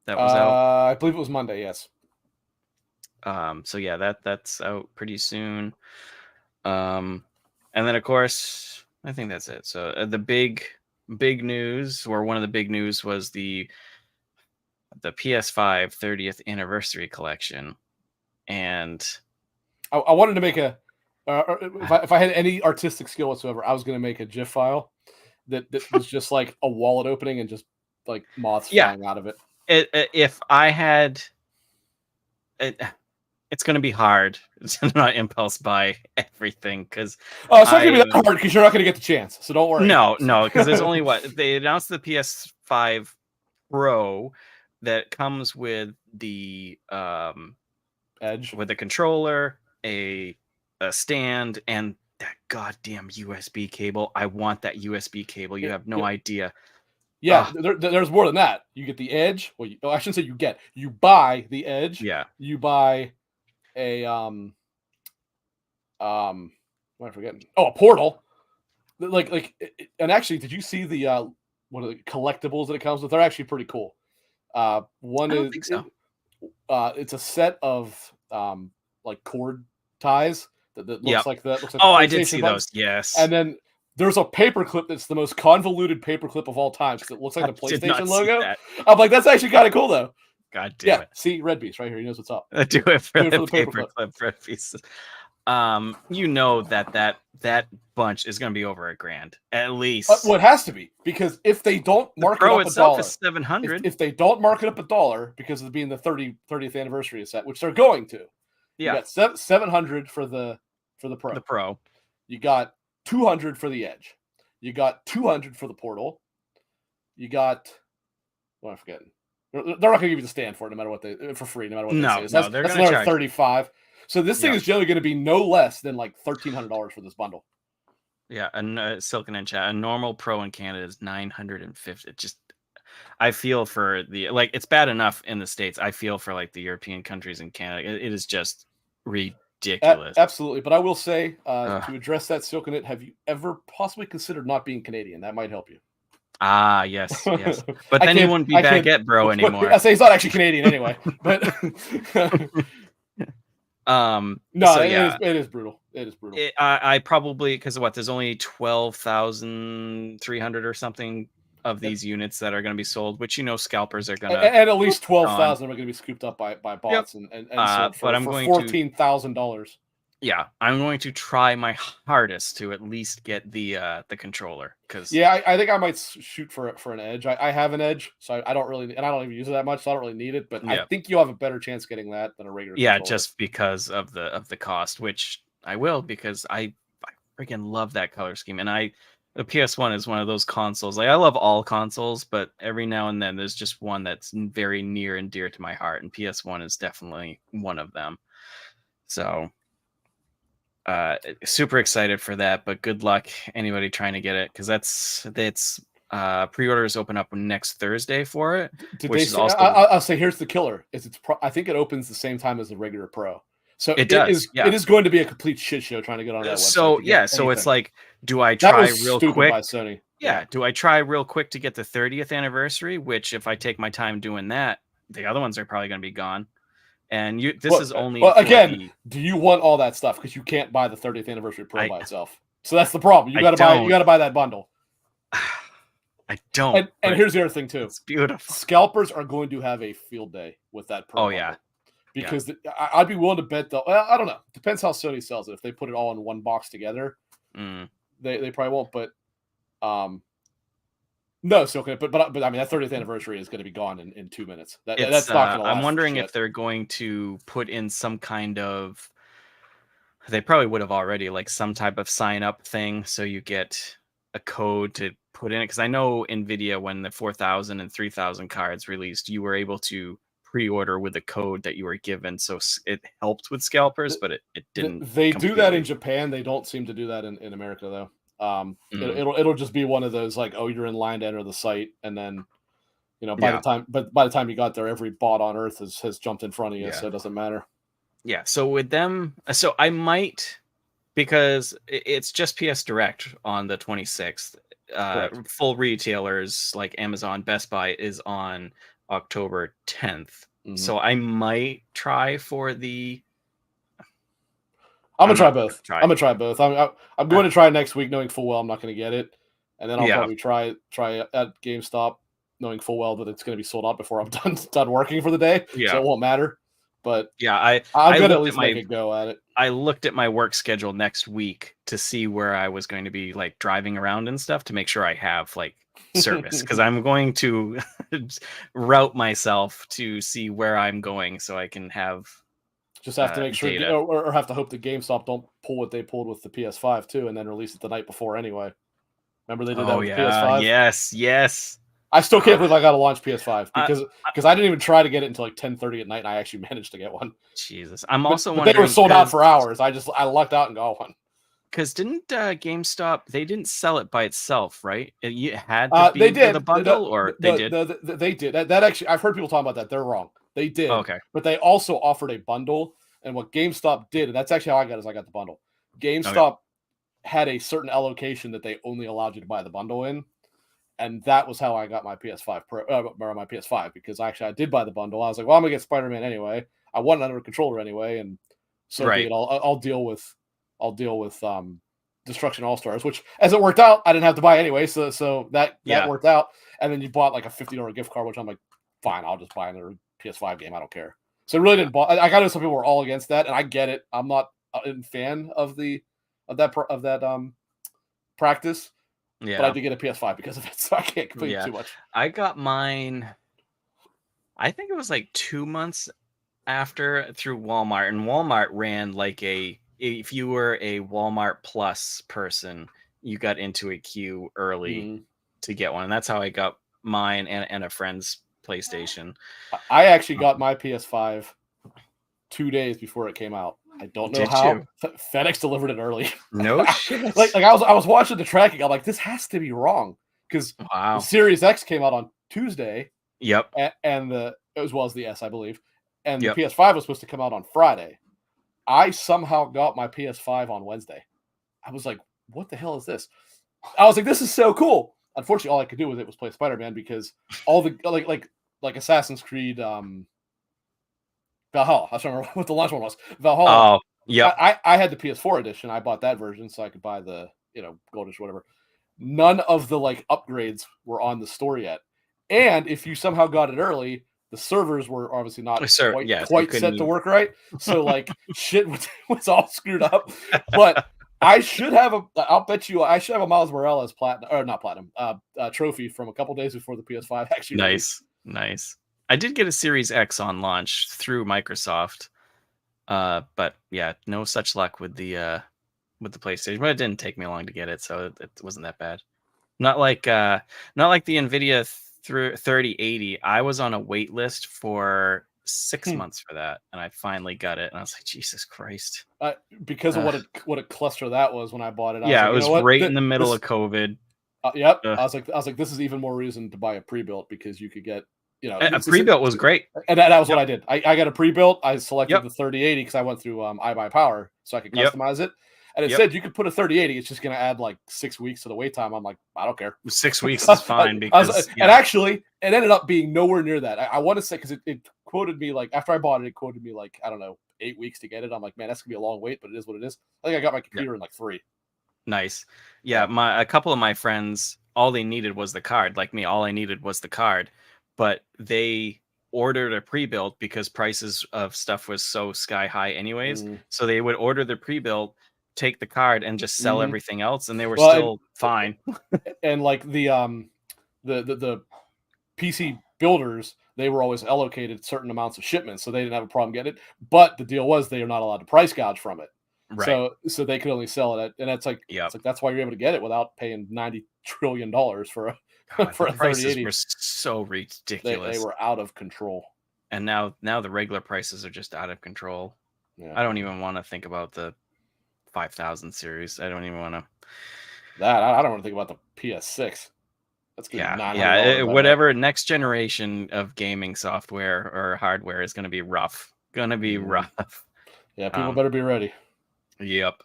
That was out. I believe it was Monday. Yes. So yeah, that's out pretty soon. And then of course, I think that's it. So the big news, or one of the big news, was the PS5 30th anniversary collection, and I wanted to make a. If I had any artistic skill whatsoever, I was going to make a GIF file that was just like a wallet opening and just like moths flying out of it. If I had, it's going to be hard to not impulse buy everything because it's not going to be that hard because you're not going to get the chance. So don't worry. No, because there's only they announced the PS5 Pro that comes with the Edge, with a controller, a stand, and that goddamn USB cable. I want that USB cable. You have no idea. Yeah, there's more than that. You get the Edge. Well, I shouldn't say you get. You buy the Edge. Yeah. You buy a what am I forgetting? Oh, a Portal. And actually, did you see the one of the collectibles that it comes with? They're actually pretty cool. One I don't think so. It's a set of like cord ties that looks like that. Looks like I did see those. Yes. And then there's a paperclip that's the most convoluted paperclip of all time because it looks like the PlayStation logo. I'm like, that's actually kind of cool though. God damn it! See, Red Beast right here. He knows what's up. Do it for the paperclip, Red Beast. You know that bunch is going to be over $1,000 at least. Well, it has to be because if they don't mark it up itself $1, is $700. If they don't mark it up $1 because of being the 30th anniversary set, which they're going to, you got $700 for the Pro. The Pro. You got $200 for the Edge. You got $200 for the Portal. You got what am I forgetting? They're not going to give you the stand for it, no matter what for free, no matter what they say. That's another $35. So this thing is generally going to be no less than like $1,300 for this bundle. Yeah, and Silken and Chat, a normal Pro in Canada is $950. Just, I feel for it's bad enough in the States. I feel for like the European countries in Canada. It is just ridiculous. Absolutely, but I will say to address that, Silken, have you ever possibly considered not being Canadian? That might help you. Ah, yes. But then you wouldn't be Baguette Bro anymore. I say he's not actually Canadian anyway. But it is brutal. It is brutal. I probably because there's only 12,300 or something of these units that are going to be sold, which scalpers are going to, and at least 12,000 are going to be scooped up by bots and sold for $14,000. Yeah, I'm going to try my hardest to at least get the controller because I think I might shoot for an Edge. I have an Edge, so I don't really, and I don't even use it that much, so I don't really need it. But I think you'll have a better chance getting that than a regular. Yeah, just because of the cost, which I will because I freaking love that color scheme, and the PS1 is one of those consoles. Like I love all consoles, but every now and then there's just one that's very near and dear to my heart, and PS1 is definitely one of them. So. Super excited for that, but good luck anybody trying to get it because it's pre-orders open up next Thursday for it. I'll say here's the killer: I think it opens the same time as the regular Pro, so it is going to be a complete shit show trying to get on that website. So it's like, do I try real quick? By Sony. Yeah, do I try real quick to get the 30th anniversary? Which if I take my time doing that, the other ones are probably going to be gone. And this is only. Well, again, do you want all that stuff? Because you can't buy the 30th anniversary Pro by itself. So that's the problem. You got to buy that bundle. I don't. And here's the other thing too. It's beautiful. Scalpers are going to have a field day with that Pro. Oh yeah. Because I'd be willing to bet though. Well, I don't know. Depends how Sony sells it. If they put it all in one box together, they probably won't. But no, so okay, but I mean that 30th anniversary is going to be gone in 2 minutes. That's not going to last. I'm wondering if they're going to put in some kind of. They probably would have already, like some type of sign up thing, so you get a code to put in it. Because I know Nvidia, when the 4,000 and 3,000 cards released, you were able to pre-order with a code that you were given, so it helped with scalpers, but it didn't. They do that in Japan. They don't seem to do that in America though. It'll just be one of those like, oh, you're in line to enter the site, and then By the time you got there, every bot on Earth has jumped in front of you, so it doesn't matter. Yeah. So with them, so I might, because it's just PS Direct on the 26th. Full retailers like Amazon, Best Buy is on October 10th. Mm-hmm. So I might try for the. I'm gonna try both. I'm gonna try both. I'm going to try next week, knowing full well I'm not going to get it, and then I'll probably try at GameStop, knowing full well that it's going to be sold out before I'm done working for the day. Yeah. So it won't matter. But yeah, I'm gonna at least make a go at it. I looked at my work schedule next week to see where I was going to be like driving around and stuff to make sure I have like service, because I'm going to route myself to see where I'm going so I can have. Just have to make sure, or have to hope that GameStop don't pull what they pulled with the PS5 too, and then release it the night before anyway. Remember they did that with the PS5? Yes. I still can't believe I got to launch PS5 because I didn't even try to get it until like 10:30 at night, and I actually managed to get one. Jesus, I'm also wondering. They were sold out for hours. I lucked out and got one. Because didn't GameStop? They didn't sell it by itself, right? It had to be with a bundle, or they did. They did. That actually, I've heard people talking about that. They're wrong. They did. Okay. But they also offered a bundle, and what GameStop did, and that's actually how I got it, is I got the bundle. GameStop had a certain allocation that they only allowed you to buy the bundle in. And that was how I got my PS5 Pro, or my PS5, because actually I did buy the bundle. I was like, well, I'm gonna get Spider-Man anyway. I want it under controller anyway, and so I'll deal with Destruction All-Stars, which, as it worked out, I didn't have to buy anyway. So that worked out. And then you bought like a $50 gift card, which I'm like, fine, I'll just buy another PS5 game. I don't care. So it really didn't. I got to know some people were all against that, and I get it. I'm not a fan of that practice. Yeah. But I did get a PS5 because of it, so I can't complain too much. I got mine, I think it was like 2 months after, through Walmart, and Walmart ran like if you were a Walmart Plus person, you got into a queue early to get one, and that's how I got mine and a friend's PlayStation. I actually got my PS5 2 days before it came out. I don't know how. FedEx delivered it early. No shit. like I was watching the tracking. I'm like, this has to be wrong, because the Series X came out on Tuesday. Yep. And as well as the S, I believe. And the PS5 was supposed to come out on Friday. I somehow got my PS5 on Wednesday. I was like, what the hell is this? I was like, this is so cool. Unfortunately, all I could do with it was play Spider-Man, because all the like Assassin's Creed Valhalla. I was trying to remember what the launch one was. Valhalla. Oh, yeah. I had the PS4 edition. I bought that version so I could buy the goldish whatever. None of the like upgrades were on the store yet. And if you somehow got it early, the servers were obviously not quite set to work right. So like shit was all screwed up. But I should have I'll bet you I should have a Miles Morales platinum trophy from a couple days before the PS5 actually. Nice. I did get a Series X on launch through Microsoft, but yeah, no such luck with the PlayStation. But it didn't take me long to get it, so it wasn't that bad. Not like the Nvidia 3080. I was on a wait list for 6 months for that, and I finally got it. And I was like, Jesus Christ! Because of what a cluster that was when I bought it. It was right in the middle of COVID. Yep. I was like, this is even more reason to buy a pre-built, because you could get. A pre-built was great, and that was what I did. I got a pre-built. I selected the 3080 because I went through iBuyPower, so I could customize it. And it said you could put a 3080. It's just going to add like 6 weeks to the wait time. I'm like, I don't care. 6 weeks is fine because and actually, it ended up being nowhere near that. I want to say, because it quoted me like, after I bought it, it quoted me like, I don't know, 8 weeks to get it. I'm like, man, that's gonna be a long wait, but it is what it is. I think I got my computer in like 3. Nice. Yeah, a couple of my friends, all they needed was the card. Like me, all I needed was the card. But they ordered a pre-built because prices of stuff was so sky high anyways. So they would order the pre-built, take the card, and just sell everything else, and they were still fine. And like the PC builders, they were always allocated certain amounts of shipments, so they didn't have a problem getting it. But the deal was they are not allowed to price gouge from it. Right. So they could only sell it at, and that's like, it's like that's why you're able to get it without paying $90 trillion for a for a 3080. Were so ridiculous. They were out of control. And now the regular prices are just out of control. Yeah. I don't even want to think about the 5000 series. I don't even want to. I don't want to think about the PS6. That's gonna be $900. Whatever next generation of gaming software or hardware is going to be rough. Gonna be rough. Yeah, people better be ready. Yep.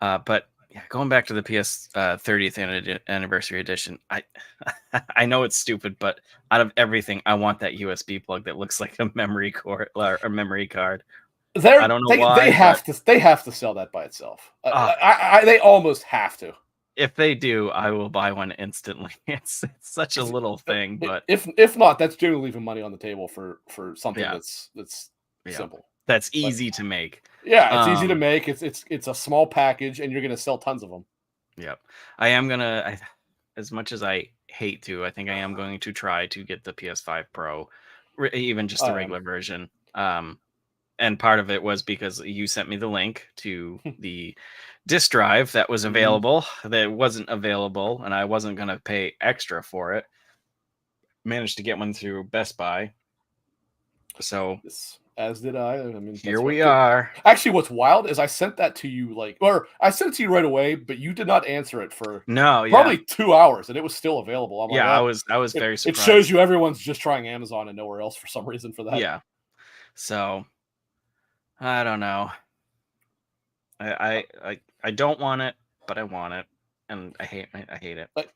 But yeah, going back to the PS 30th anniversary edition, I know it's stupid, but out of everything, I want that USB plug that looks like a memory cord or a memory card. I don't know why they have to sell that by itself. They almost have to. If they do, I will buy one instantly. It's such a little thing, but if not, that's generally leaving money on the table for something that's simple. That's easy to make. Yeah, it's easy to make. It's a small package, and you're going to sell tons of them. Yep, I am gonna. As much as I hate to, I think I am going to try to get the PS5 Pro, even just the regular version. And part of it was because you sent me the link to the disk drive that was available, that wasn't available, and I wasn't going to pay extra for it. Managed to get one through Best Buy. So, as did I. I mean, here we are. Actually, what's wild is I sent that to you I sent it to you right away, but you did not answer it for probably 2 hours, and it was still available. I'm I was very surprised. It shows you everyone's just trying Amazon and nowhere else for some reason for that. Yeah. So, I don't know. I don't want it, but I want it, and I hate it.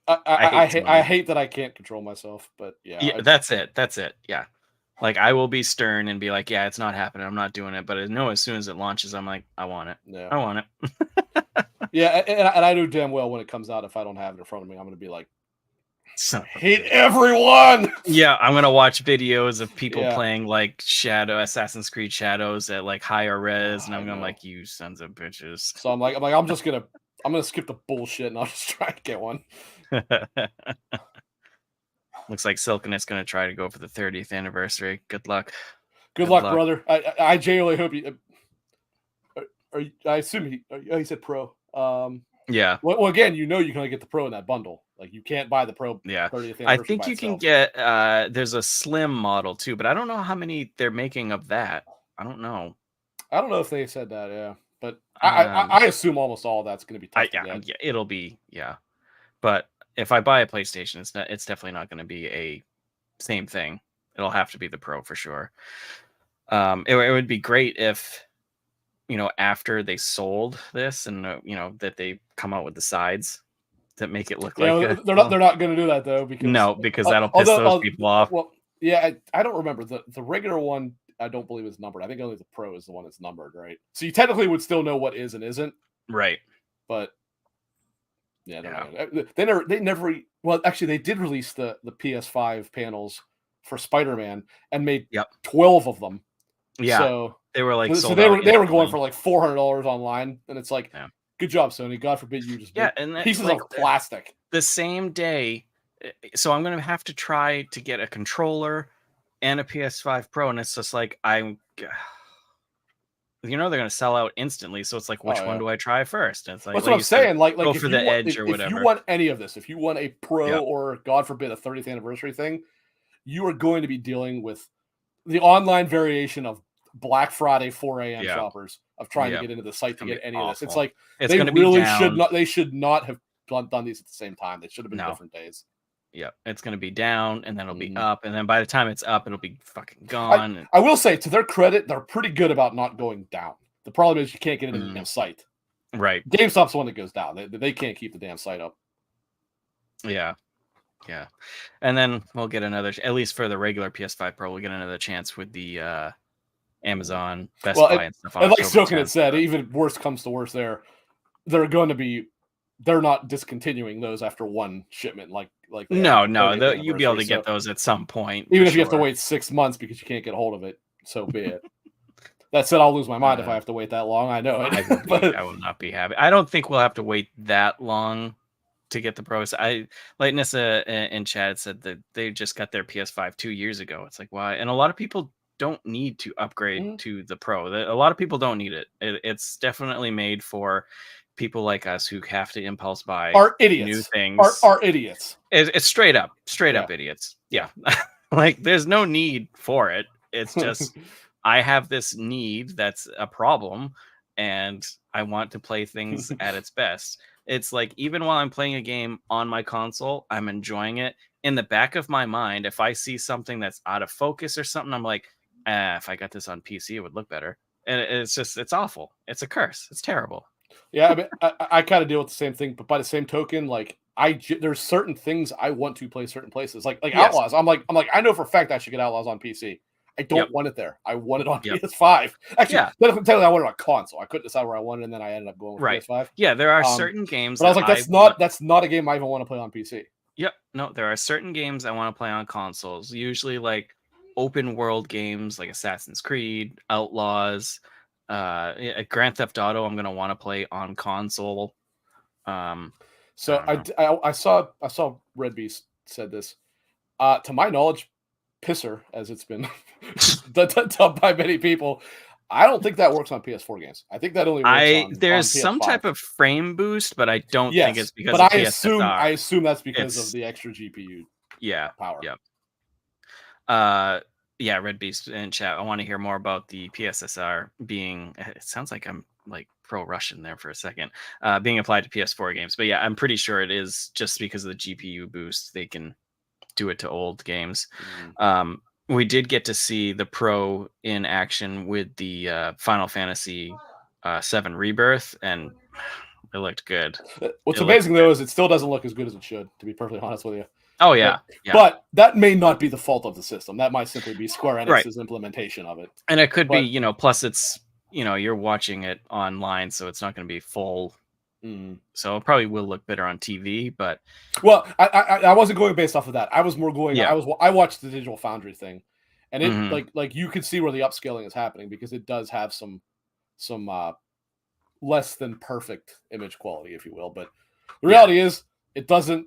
I hate that I can't control myself, but that's it. Yeah, like I will be stern and be like, yeah, it's not happening. I'm not doing it. But I know as soon as it launches, I'm like, I want it. Yeah. I want it. Yeah, and I know damn well when it comes out, if I don't have it in front of me, I'm going to be like, hate everyone. Yeah, I'm gonna watch videos of people playing like Assassin's Creed Shadows at like higher res, and I'm gonna like, you sons of bitches. So I'm gonna skip the bullshit and I'll just try and get one. Looks like Silkenet's gonna try to go for the 30th anniversary. Good luck. Good luck, brother. I genuinely hope you. I assume he said Pro. Yeah. Well, again, you can only get the Pro in that bundle. Like, you can't buy the Pro. 30th I think you can get. There's a slim model too, but I don't know how many they're making of that. I don't know. I don't know if they said that. Yeah, but I assume almost all of that's going to be tough to get. Yeah, it'll be But if I buy a PlayStation, it's definitely not going to be a same thing. It'll have to be the Pro for sure. It would be great if, after they sold this and that they come out with the sides that make it look like they're not going to do that though, because that'll piss those people off. Well, yeah, I don't remember the regular one. I don't believe is numbered. I think only the Pro is the one that's numbered, right? So you technically would still know what is and isn't, right? But they never. Well, actually, they did release the PS5 panels for Spider-Man and made 12 of them. Yeah, so they were like, so they were going for like $400 online, and it's like, good job, Sony. God forbid you just and pieces of plastic. The same day, so I'm gonna have to try to get a controller and a PS5 Pro, and it's just like they're gonna sell out instantly. So it's like, which one do I try first? And it's like, that's what I'm saying. Like go for the Edge or whatever. If you want any of this, if you want a Pro or God forbid a 30th anniversary thing, you are going to be dealing with the online variation of Black Friday 4 a.m. shoppers of trying to get into the site to get any of this. It's like they really should not. They should not have done these at the same time. They should have been different days. Yeah, it's going to be down, and then it'll be up, and then by the time it's up, it'll be fucking gone. I will say, to their credit, they're pretty good about not going down. The problem is you can't get into the damn site. Right. GameStop's the one that goes down. They can't keep the damn site up. Yeah. And then we'll get another, at least for the regular PS5 Pro, we'll get another chance with the Amazon, Best Buy, and stuff. And like Silken had said, even worse comes to worse, they're not discontinuing those after one shipment. No, you'll be able to get those at some point. Even if you have to wait 6 months because you can't get a hold of it, so be it. That said, I'll lose my mind if I have to wait that long. I know it. I will not be happy. I don't think we'll have to wait that long to get the Pros. Like Nissa in chat said that they just got their PS5 2 years ago. It's like, why? And a lot of people don't need to upgrade to the Pro. A lot of people don't need it. It's definitely made for people like us who have to impulse buy new things. Are idiots. It's straight up idiots. Yeah. Like, there's no need for it. It's just I have this need that's a problem, and I want to play things at its best. It's like even while I'm playing a game on my console, I'm enjoying it. In the back of my mind, if I see something that's out of focus or something, I'm like, if I got this on PC, it would look better. And it's awful. It's a curse. It's terrible. Yeah, I mean, I kind of deal with the same thing, but by the same token, like there's certain things I want to play certain places, like Yes. Outlaws. I'm like, I know for a fact I should get Outlaws on PC. I don't want it there. I want it on PS5. Actually, technically, I want it on console. I couldn't decide where I wanted, and then I ended up going with PS5. Yeah, there are certain games, but I was like, that's not a game I even want to play on PC. Yep. No, there are certain games I want to play on consoles. Usually, like open world games, like Assassin's Creed, Outlaws, Grand Theft Auto. I'm gonna want to play on console. So I saw Red Beast said this. To my knowledge, Pisser, as it's been dubbed by many people, I don't think that works on PS4 games. I think that only works there's on some PS5. Type of frame boost, but I don't think it's because of I assume that's because of the extra GPU power. Yeah, Red Beast in chat. I want to hear more about the PSSR being. It sounds like I'm like pro-Russian there for a second. Being applied to PS4 games, but yeah, I'm pretty sure it is just because of the GPU boost. They can do it to old games. We did get to see the Pro in action with the Final Fantasy VII Rebirth, and it looked good. What's amazing though is it still doesn't look as good as it should, to be perfectly honest with you. Oh yeah, but that may not be the fault of the system. That might simply be Square Enix's implementation of it. And it could be, plus it's, you're watching it online, so it's not going to be full. So it probably will look better on TV, but I wasn't going based off of that. I was more going. I watched the Digital Foundry thing, and it like you could see where the upscaling is happening because it does have some less than perfect image quality, if you will. But the reality is, it doesn't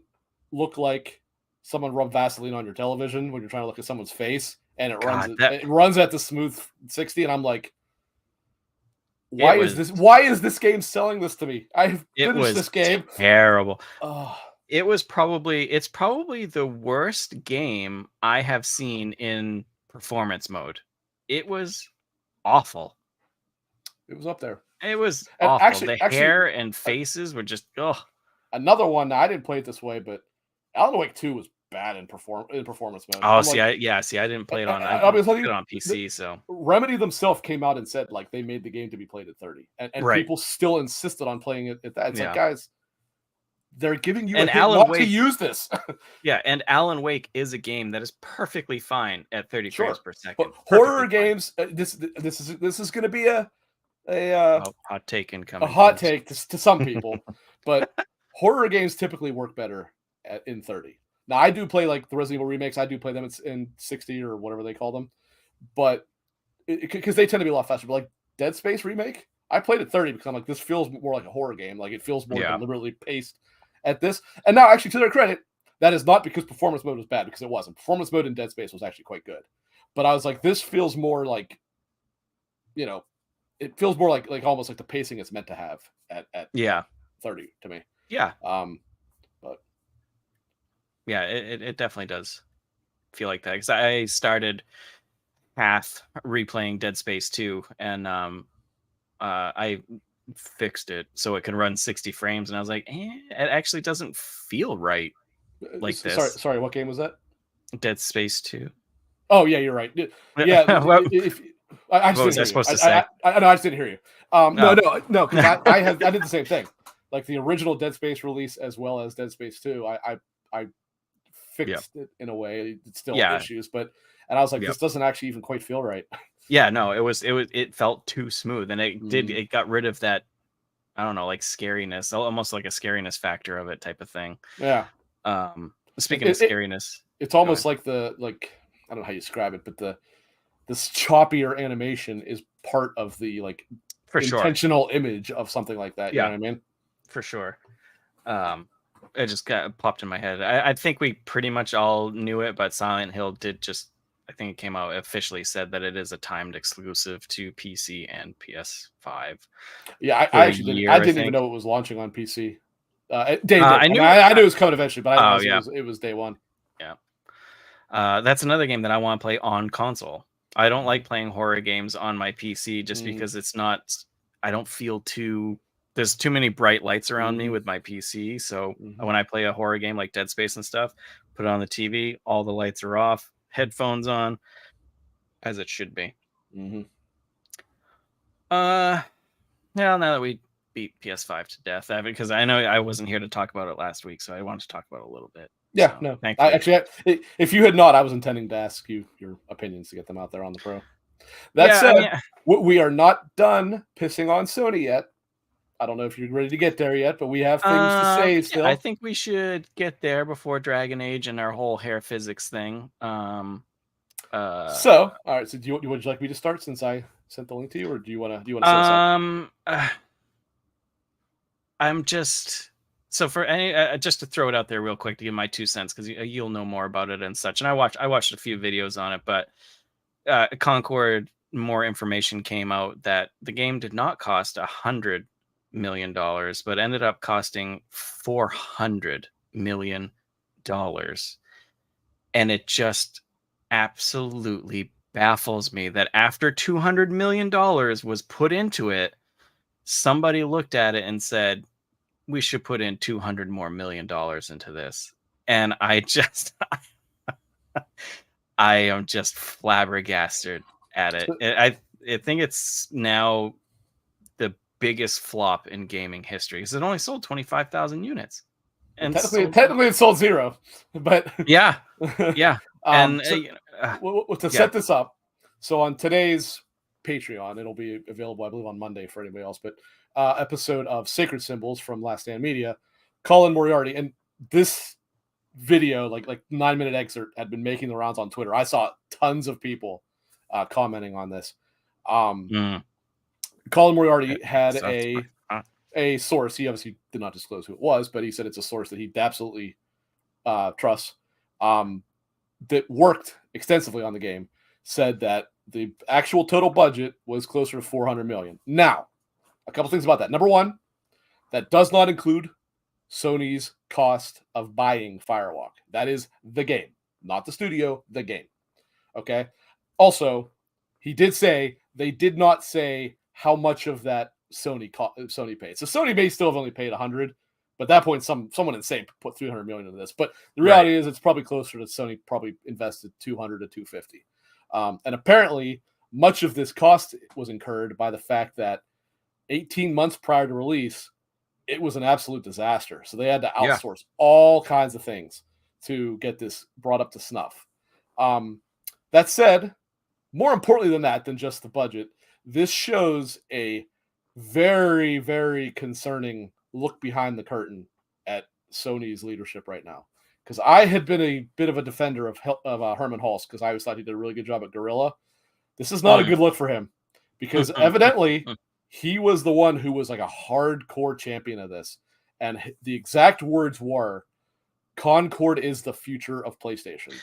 look like someone rubbed Vaseline on your television when you're trying to look at someone's face, and it runs at the smooth 60, and I'm like, why is this game selling this to me? I've finished this game. Terrible. It's probably the worst game I have seen in performance mode. It was awful. It was up there. It was awful. Actually, hair and faces were just Another one. I didn't play it this way, but Alan Wake 2 was bad in performance mode. Oh, I didn't play it on. I played it on PC. So Remedy themselves came out and said like they made the game to be played at 30, and people still insisted on playing it at that. It's like, guys, they're giving you to use this. And Alan Wake is a game that is perfectly fine at 30 frames per second. But horror games, this is going to be a hot take incoming. A hot take to some people, but horror games typically work better in 30. Now, I do play like the Resident Evil remakes. I do play them in 60 or whatever they call them, but because they tend to be a lot faster. But like Dead Space remake, I played at 30 because I'm like, this feels more like a horror game. Like it feels more deliberately paced at this. And now, actually, to their credit, that is not because performance mode was bad, because it wasn't. Performance mode in Dead Space was actually quite good. But I was like, this feels more like, it feels more like almost like the pacing it's meant to have at 30 to me. Yeah. But yeah, it definitely does feel like that, because I started half replaying Dead Space 2, and I fixed it so it can run 60 frames, and I was like, it actually doesn't feel right like this. Sorry, what game was that? Dead Space 2. Oh yeah, you're right. Yeah, what was I supposed to say? I just didn't hear you. No, because I did the same thing. Like the original Dead Space release as well as Dead Space 2, I fixed it in a way. It's still issues, and I was like, this doesn't actually even quite feel right. Yeah, no, it felt too smooth, and it got rid of that, I don't know, like scariness, almost like a scariness factor of it type of thing. Yeah. Speaking of scariness, it's almost like I don't know how you describe it, but this choppier animation is part of the intentional image of something like that. You know what I mean? For sure. It just popped in my head. I think we pretty much all knew it, but Silent Hill did just, I think it came out officially said that it is a timed exclusive to PC and PS5. Yeah, I didn't even know it was launching on PC. I knew it was coming eventually, but I didn't know it was day one. Yeah. That's another game that I want to play on console. I don't like playing horror games on my PC just because it's not, I don't feel too there's too many bright lights around me with my PC. So when I play a horror game like Dead Space and stuff, put it on the TV, all the lights are off, headphones on, as it should be. Now that we beat PS5 to death, because I know I wasn't here to talk about it last week, so I wanted to talk about it a little bit. Yeah, so, no. If you had not, I was intending to ask you your opinions to get them out there on the Pro. That said, we are not done pissing on Sony yet. I don't know if you're ready to get there yet, but we have things to say still. I think we should get there before Dragon Age and our whole hair physics thing. All right. So, would you like me to start since I sent the link to you, or do you want to say something? I'm just for any just to throw it out there real quick to give my 2 cents, because you'll know more about it and such. And I watched a few videos on it, but Concord, more information came out that the game did not cost $100 million, but ended up costing $400 million, and it just absolutely baffles me that after $200 million was put into it, somebody looked at it and said, we should put in $200 more million into this. And I am just flabbergasted at it. I think it's now the biggest flop in gaming history, because it only sold 25,000 units. And technically it sold 0, but yeah. And to set this up, so on today's Patreon, it'll be available, I believe, on Monday for anybody else, but episode of Sacred Symbols from Last Stand Media, Colin Moriarty, and this video, like 9-minute excerpt, had been making the rounds on Twitter. I saw tons of people commenting on this. Colin Moriarty had a source. He obviously did not disclose who it was, but he said it's a source that he absolutely trusts, that worked extensively on the game, said that the actual total budget was closer to $400 million. Now, a couple things about that. Number one, that does not include Sony's cost of buying Firewalk. That is the game, not the studio, the game. Okay. Also, he did say they did not say how much of that Sony paid. So Sony may still have only paid 100, but at that point, someone insane put 300 million into this. But the reality is, it's probably closer to Sony probably invested 200 to 250. And apparently, much of this cost was incurred by the fact that 18 months prior to release, it was an absolute disaster. So they had to outsource all kinds of things to get this brought up to snuff. That said, more importantly than just the budget, this shows a very, very concerning look behind the curtain at Sony's leadership right now. Because I had been a bit of a defender of Herman Hulse, because I always thought he did a really good job at Guerrilla. This is not a good look for him, because evidently he was the one who was like a hardcore champion of this. And the exact words were, Concord is the future of PlayStation.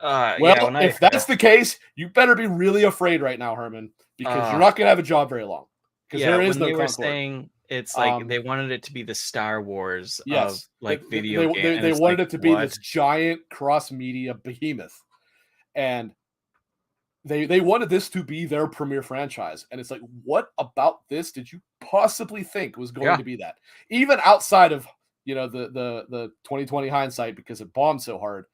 If that's the case, you better be really afraid right now, Herman, because you're not going to have a job very long. Because there is no Concord. Were saying it's like they wanted it to be the Star Wars of video games. They wanted it to be this giant cross-media behemoth. And they wanted this to be their premier franchise. And it's like, what about this did you possibly think was going to be that? Even outside of, the 2020 hindsight, because it bombed so hard,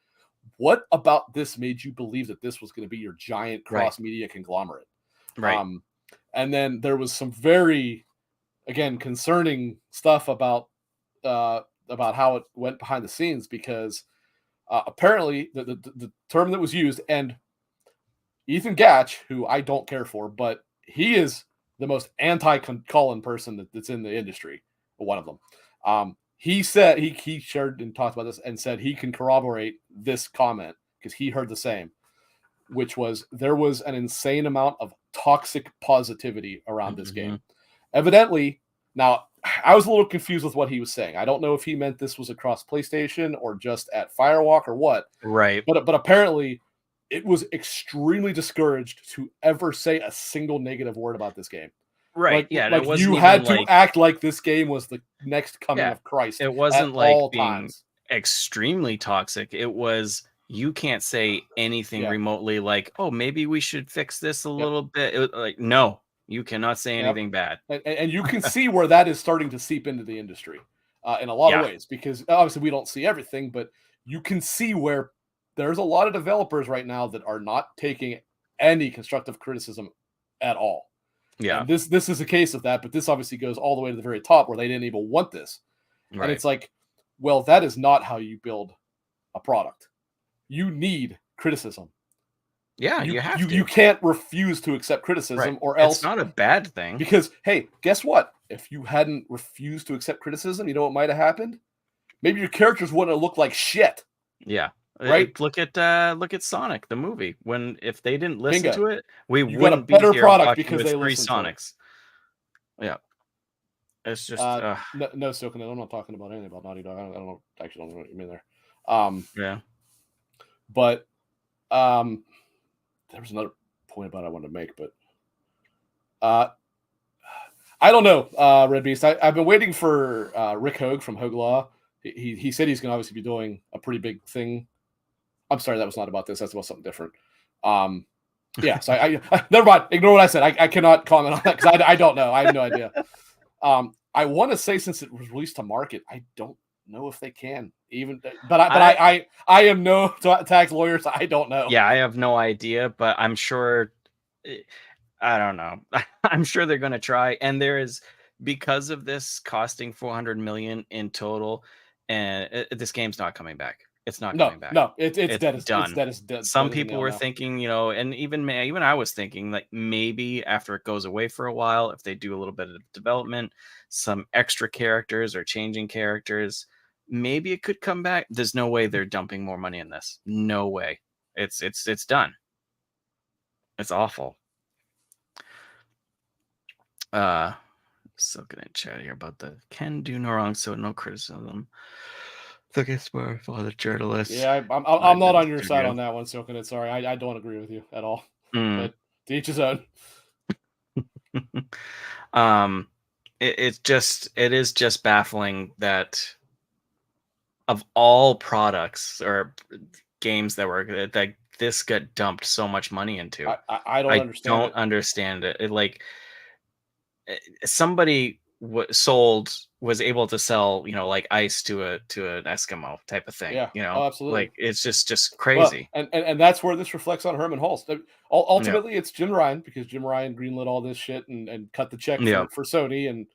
what about this made you believe that this was going to be your giant cross-media conglomerate? Right. And then there was some very, again, concerning stuff about how it went behind the scenes, because apparently the term that was used, and Ethan Gatch, who I don't care for, but he is the most anti-Colin person that's in the industry, one of them. He said he shared and talked about this and said he can corroborate this comment because he heard the same, which was there was an insane amount of toxic positivity around this game. Evidently, now I was a little confused with what he was saying. I don't know if he meant this was across PlayStation or just at Firewalk or what. Right. But apparently it was extremely discouraged to ever say a single negative word about this game. Right. You had to act like this game was the next coming of Christ. It wasn't like being extremely toxic. It was, you can't say anything remotely like, oh, maybe we should fix this a little bit. It was like, no, You cannot say anything bad. And you can see where that is starting to seep into the industry in a lot of ways, because obviously we don't see everything, but you can see where there's a lot of developers right now that are not taking any constructive criticism at all. Yeah. And this is a case of that, but this obviously goes all the way to the very top where they didn't even want this. Right. And it's like, well, that is not how you build a product. You need criticism. Yeah, you have to. You can't refuse to accept criticism, or else it's not a bad thing. Because, hey, guess what? If you hadn't refused to accept criticism, you know what might have happened? Maybe your characters wouldn't have looked like shit. Yeah. Right. Look at Sonic the movie. If they didn't listen to it, we you wouldn't got a better be product because they 3 listened Sonics. Yeah. It's just no, Silken. I'm not talking about anything about Naughty Dog. I don't know. Actually, I don't know what you mean there. Yeah. But there was another point about it I wanted to make, but I don't know, Red Beast. I've been waiting for Rick Hogue from Hogue Law. He said he's going to obviously be doing a pretty big thing. I'm sorry, that was not about this. That's about something different. Yeah, so I never mind. Ignore what I said. I cannot comment on that because I don't know. I have no idea. I want to say, since it was released to market, I don't know if they can even. But I am no tax lawyer, so I don't know. Yeah, I have no idea, but I'm sure. I don't know. I'm sure they're going to try, and there is, because of this costing $400 million in total, and this game's not coming back. It's not coming back. No, it's dead. It's done. It's dead. Some people were thinking, and even I was thinking, like, maybe after it goes away for a while, if they do a little bit of development, some extra characters or changing characters, maybe it could come back. There's no way they're dumping more money in this. No way. It's done. It's awful. Still gonna chat here about the can do no wrong, so no criticism. Look at for the journalists. Yeah, I'm not on your side on that one, Silken. Sorry, I don't agree with you at all. But to each his own. It is just baffling that of all products or games that this got dumped so much money into. I don't understand. I don't understand it. Like, somebody was able to sell, like ice to an Eskimo type of thing. Yeah, absolutely. Like, it's just crazy. Well, and that's where this reflects on Herman Hulst. Ultimately, it's Jim Ryan, because Jim Ryan greenlit all this shit and cut the check for Sony. And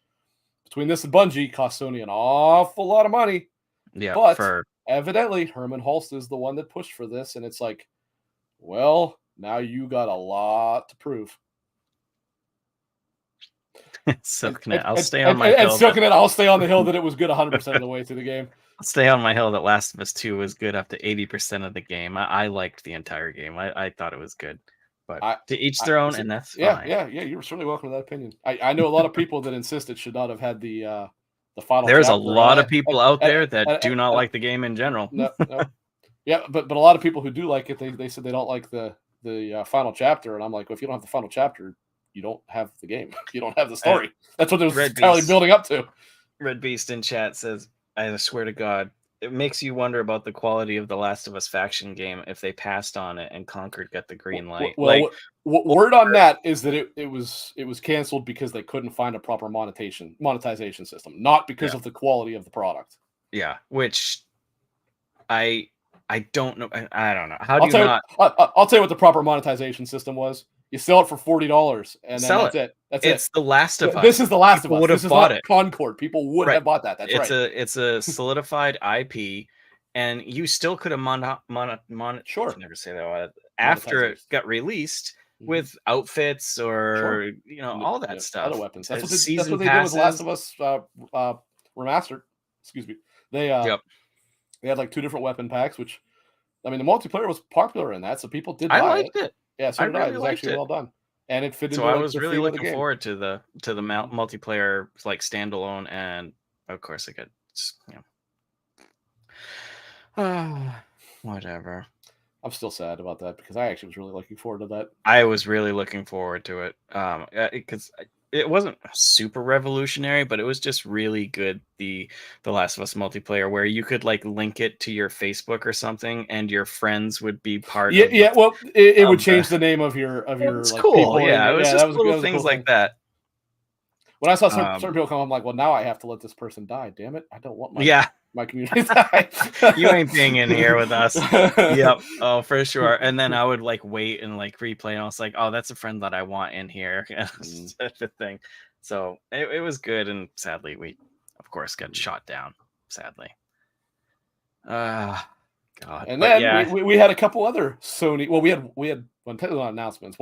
between this and Bungie, cost Sony an awful lot of money. Yeah, but evidently Herman Hulst is the one that pushed for this, and it's like, well, now you got a lot to prove. I'll stay on my hill. I'll stay on the hill that it was good 100% of the way through the game. I'll stay on my hill that Last of Us 2 was good up to 80% of the game. I liked the entire game. I thought it was good. But to each their own, and that's fine. Yeah. You were certainly welcome to that opinion. I know a lot of people that insist it should not have had the final. There's a lot of people out there that do not like the game in general. No. Yeah, but a lot of people who do like it, they said they don't like the final chapter, and I'm like, well, if you don't have the final chapter, you don't have the game. You don't have the story. That's what it was entirely building up to. Red Beast in chat says, I swear to God, it makes you wonder about the quality of the Last of Us faction game if they passed on it and Concord got the green light. Well, word on that is that it was canceled because they couldn't find a proper monetization system, not because of the quality of the product. Yeah, which I don't know. I don't know. I'll tell you what the proper monetization system was. You sell it for $40, and then that's it. It's The Last of Us. This is The Last of Us. Would have bought it. Concord. People would have bought that. That's right. It's a solidified IP, and you still could have Sure. Never say that word. After it got released with outfits or all that stuff. Other weapons. That's what they did with Last of Us Remastered. Excuse me. They had like 2 different weapon packs, which, I mean, the multiplayer was popular in that, so people did buy it. I liked it. Yeah, so did I. It was actually well done, and it fit into. So I was really looking forward to the multiplayer, like, standalone, and of course I got whatever. I'm still sad about that because I actually was really looking forward to that. I was really looking forward to it, because it wasn't super revolutionary, but it was just really good. The Last of Us multiplayer, where you could like link it to your Facebook or something, and your friends would be part of. Yeah. Well, it would change the name of your It's like cool. people. Yeah, it was just little things cool like that. When I saw certain people come, I'm like, well, now I have to let this person die. Damn it! I don't want my community to die. You ain't being in here with us. Yep. Oh, for sure. And then I would like wait and like replay, and I was like, oh, that's a friend that I want in here. That's the thing. So it was good, and sadly, we of course got shot down. Sadly. God. And then we had a couple other Sony. Well, we had technically not announcements.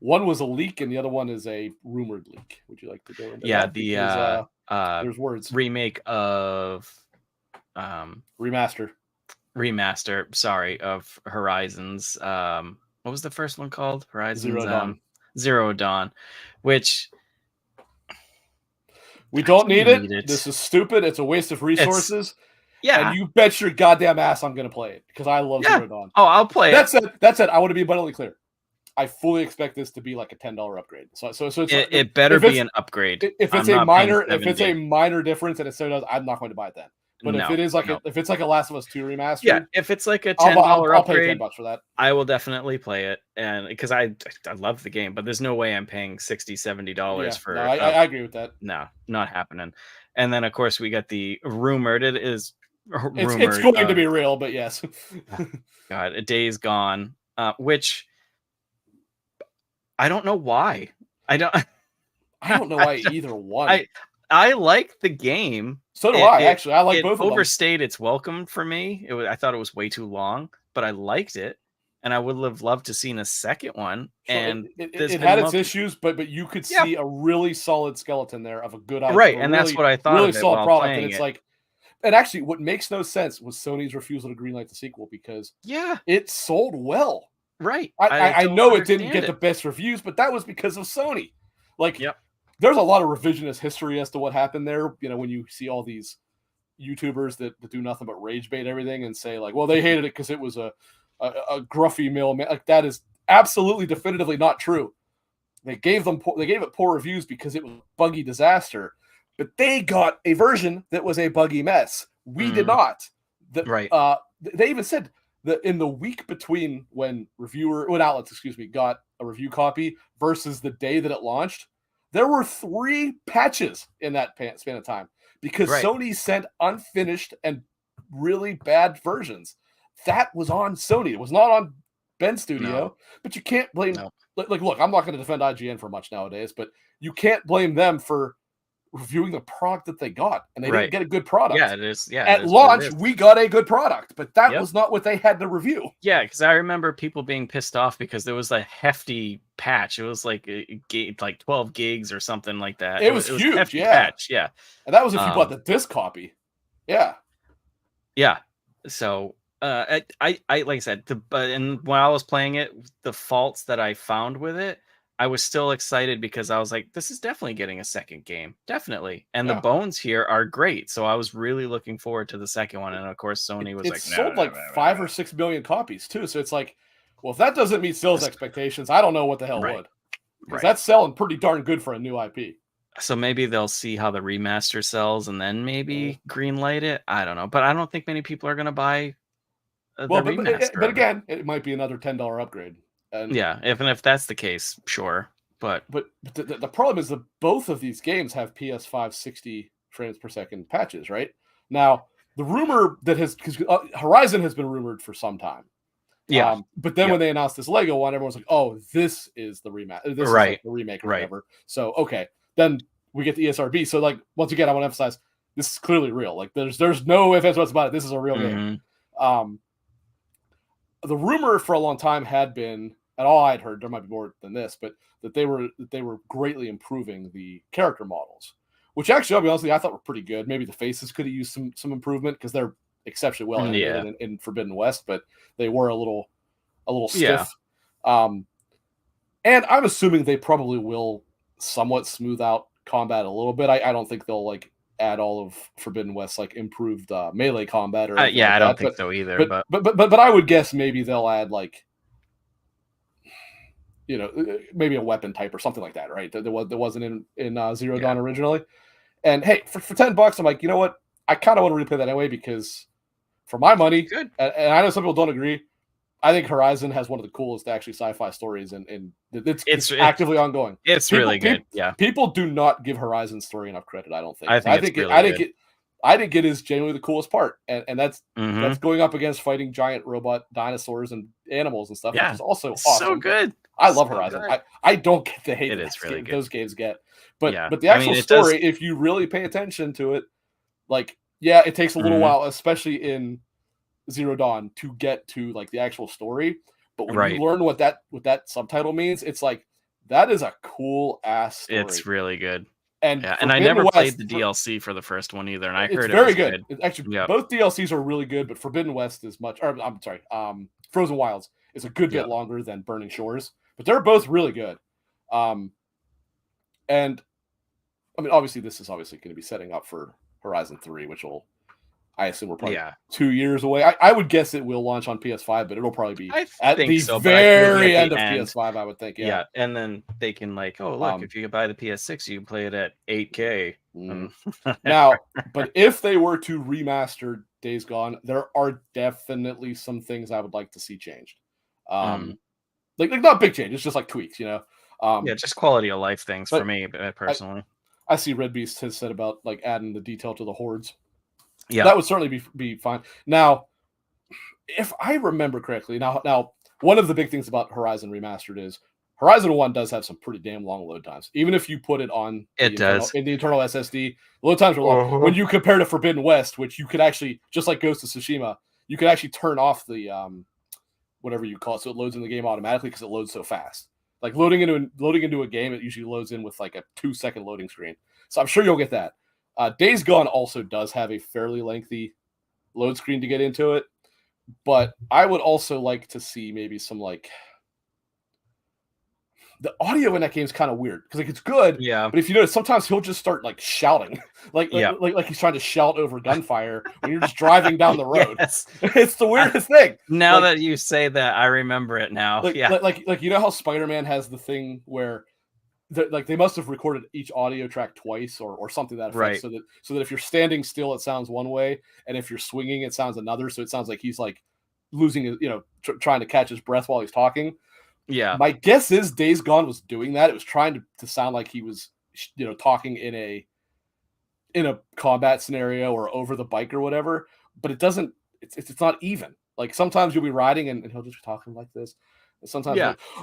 One was a leak, and the other one is a rumored leak. Would you like to go into that? The there's words. Remake of remaster. Sorry, of Horizons. What was the first one called? Horizons Zero Dawn. Zero Dawn, which we don't need it. This is stupid. It's a waste of resources. And you bet your goddamn ass I'm going to play it because I love Zero Dawn. Oh, I'll play it. That's it. I want to be abundantly clear. I fully expect this to be like a $10 upgrade. So it better be an upgrade. If it's a minor difference and it so does, I'm not going to buy it then. But if it is like if it's like a Last of Us 2 remaster, if it's like a $10 upgrade, I'll pay $10 for that. I will definitely play it, and because I love the game, but there's no way I'm paying $60-$70 for. No, I agree with that. No, not happening. And then of course we got the rumored. It's going to be real, but yes. God, a Days Gone, which I don't know why. I don't know why either one. I like the game. So do I. Actually, I like both of them. It overstayed its welcome for me. I thought it was way too long, but I liked it, and I would have loved to seen a second one. Sure, and it had its issues, but you could see a really solid skeleton there of a good idea. Right, and that's what I thought. Really solid product, and it's like. And actually, what makes no sense was Sony's refusal to greenlight the sequel because it sold well. Right. I know it didn't get the best reviews, but that was because of Sony. Like, there's a lot of revisionist history as to what happened there. You know, when you see all these YouTubers that do nothing but rage bait everything and say like, well, they hated it because it was a gruffy male man. Like, that is absolutely definitively not true. They gave it poor reviews because it was a buggy disaster. But they got a version that was a buggy mess. We did not. They even said that in the week between when outlets got a review copy versus the day that it launched, there were 3 patches in that span of time because Sony sent unfinished and really bad versions. That was on Sony. It was not on Ben's studio. But you can't blame. Like, look, I'm not going to defend IGN for much nowadays, but you can't blame them for reviewing the product that they got, and they didn't get a good product. Yeah, it is. Yeah, at launch, we got a good product, but that was not what they had to review. Yeah, because I remember people being pissed off because there was a hefty patch. It was like 12 gigs or something like that. It was huge. Hefty patch. Yeah, and that was if you bought the disc copy. Yeah. So, I like I said, and when I was playing it, the faults that I found with it, I was still excited because I was like, this is definitely getting a second game. Definitely. And the bones here are great. So I was really looking forward to the second one. And of course, Sony was sold 5 or 6 million copies too. So it's like, well, if that doesn't meet sales expectations, I don't know what the hell would. Because that's selling pretty darn good for a new IP. So maybe they'll see how the remaster sells and then maybe greenlight it. I don't know. But I don't think many people are going to buy the remaster. But again, it might be another $10 upgrade. And if that's the case, sure. But the problem is that both of these games have PS5 60 frames per second patches, right? Now, the rumor that Horizon has been rumored for some time. Yeah. But then when they announced this Lego one, everyone's like, oh, this is the remaster. This is like the remake or whatever. So, okay. Then we get the ESRB. So, like, once again, I want to emphasize, this is clearly real. Like, there's no ifs, ands, about it. This is a real game. The rumor for a long time had been, and all I'd heard, there might be more than this, but that they were greatly improving the character models, which actually, I'll be honest with you, I thought were pretty good. Maybe the faces could have used some improvement because they're exceptionally well animated in Forbidden West, but they were a little stiff. And I'm assuming they probably will somewhat smooth out combat a little bit. I don't think they'll like add all of Forbidden West like improved melee combat or I don't think so either. But I would guess maybe they'll add like maybe a weapon type or something like that, right? There wasn't in Zero Dawn originally. And hey, for $10, I'm like, you know what? I kind of want to replay that anyway because for my money, good. And I know some people don't agree. I think Horizon has one of the coolest actually sci-fi stories, and it's actively ongoing. It's really good. Yeah, people do not give Horizon's story enough credit. I don't think. I think it is genuinely the coolest part, and that's going up against fighting giant robot dinosaurs and animals and stuff, which is also awesome. So good. I love Horizon. I don't get the hate those games get, but the actual story, if you really pay attention to it, like it takes a little while, especially in Zero Dawn, to get to like the actual story. But when you learn what that subtitle means, it's like that is a cool ass story. It's really good. And I never played the DLC for the first one either, and I heard it's very good. Actually, both DLCs are really good, but Forbidden West is Frozen Wilds is a good bit longer than Burning Shores, but they're both really good. And I mean, obviously, this is going to be setting up for Horizon 3, which I assume we're probably 2 years away. I would guess it will launch on PS5, but it'll probably be at the very end of PS5, I would think. Yeah. And then they can look, if you buy the PS6, you can play it at 8K. Now, but if they were to remaster Days Gone, there are definitely some things I would like to see changed. Like not big change, it's just like tweaks, just quality of life things for me personally. I see Red Beast has said about like adding the detail to the hordes. Yeah, that would certainly be fine. Now, if I remember correctly, now one of the big things about Horizon Remastered is Horizon 1 does have some pretty damn long load times. Even if you put it on in the internal SSD, load times are long. When you compare to Forbidden West, which you could actually, just like Ghost of Tsushima, you could actually turn off the whatever you call it, so it loads in the game automatically because it loads so fast. Like loading into a game, it usually loads in with like a 2-second loading screen. So I'm sure you'll get that. Days Gone also does have a fairly lengthy load screen to get into it, but I would also like to see maybe some like the audio in that game is kind of weird because like it's good, but if you notice, sometimes he'll just start like shouting, like he's trying to shout over gunfire when you're just driving down the road. It's the weirdest thing. Now that you say that, I remember it now. Like you know how Spider-Man has the thing where they must have recorded each audio track twice or something that effect, so that if you're standing still it sounds one way, and if you're swinging it sounds another, so it sounds like he's like losing his, trying to catch his breath while he's talking. My guess is Days Gone was doing that. It was trying to sound like he was talking in a combat scenario or over the bike or whatever, but it doesn't, it's not even. Like sometimes you'll be riding and he'll just be talking like this. Sometimes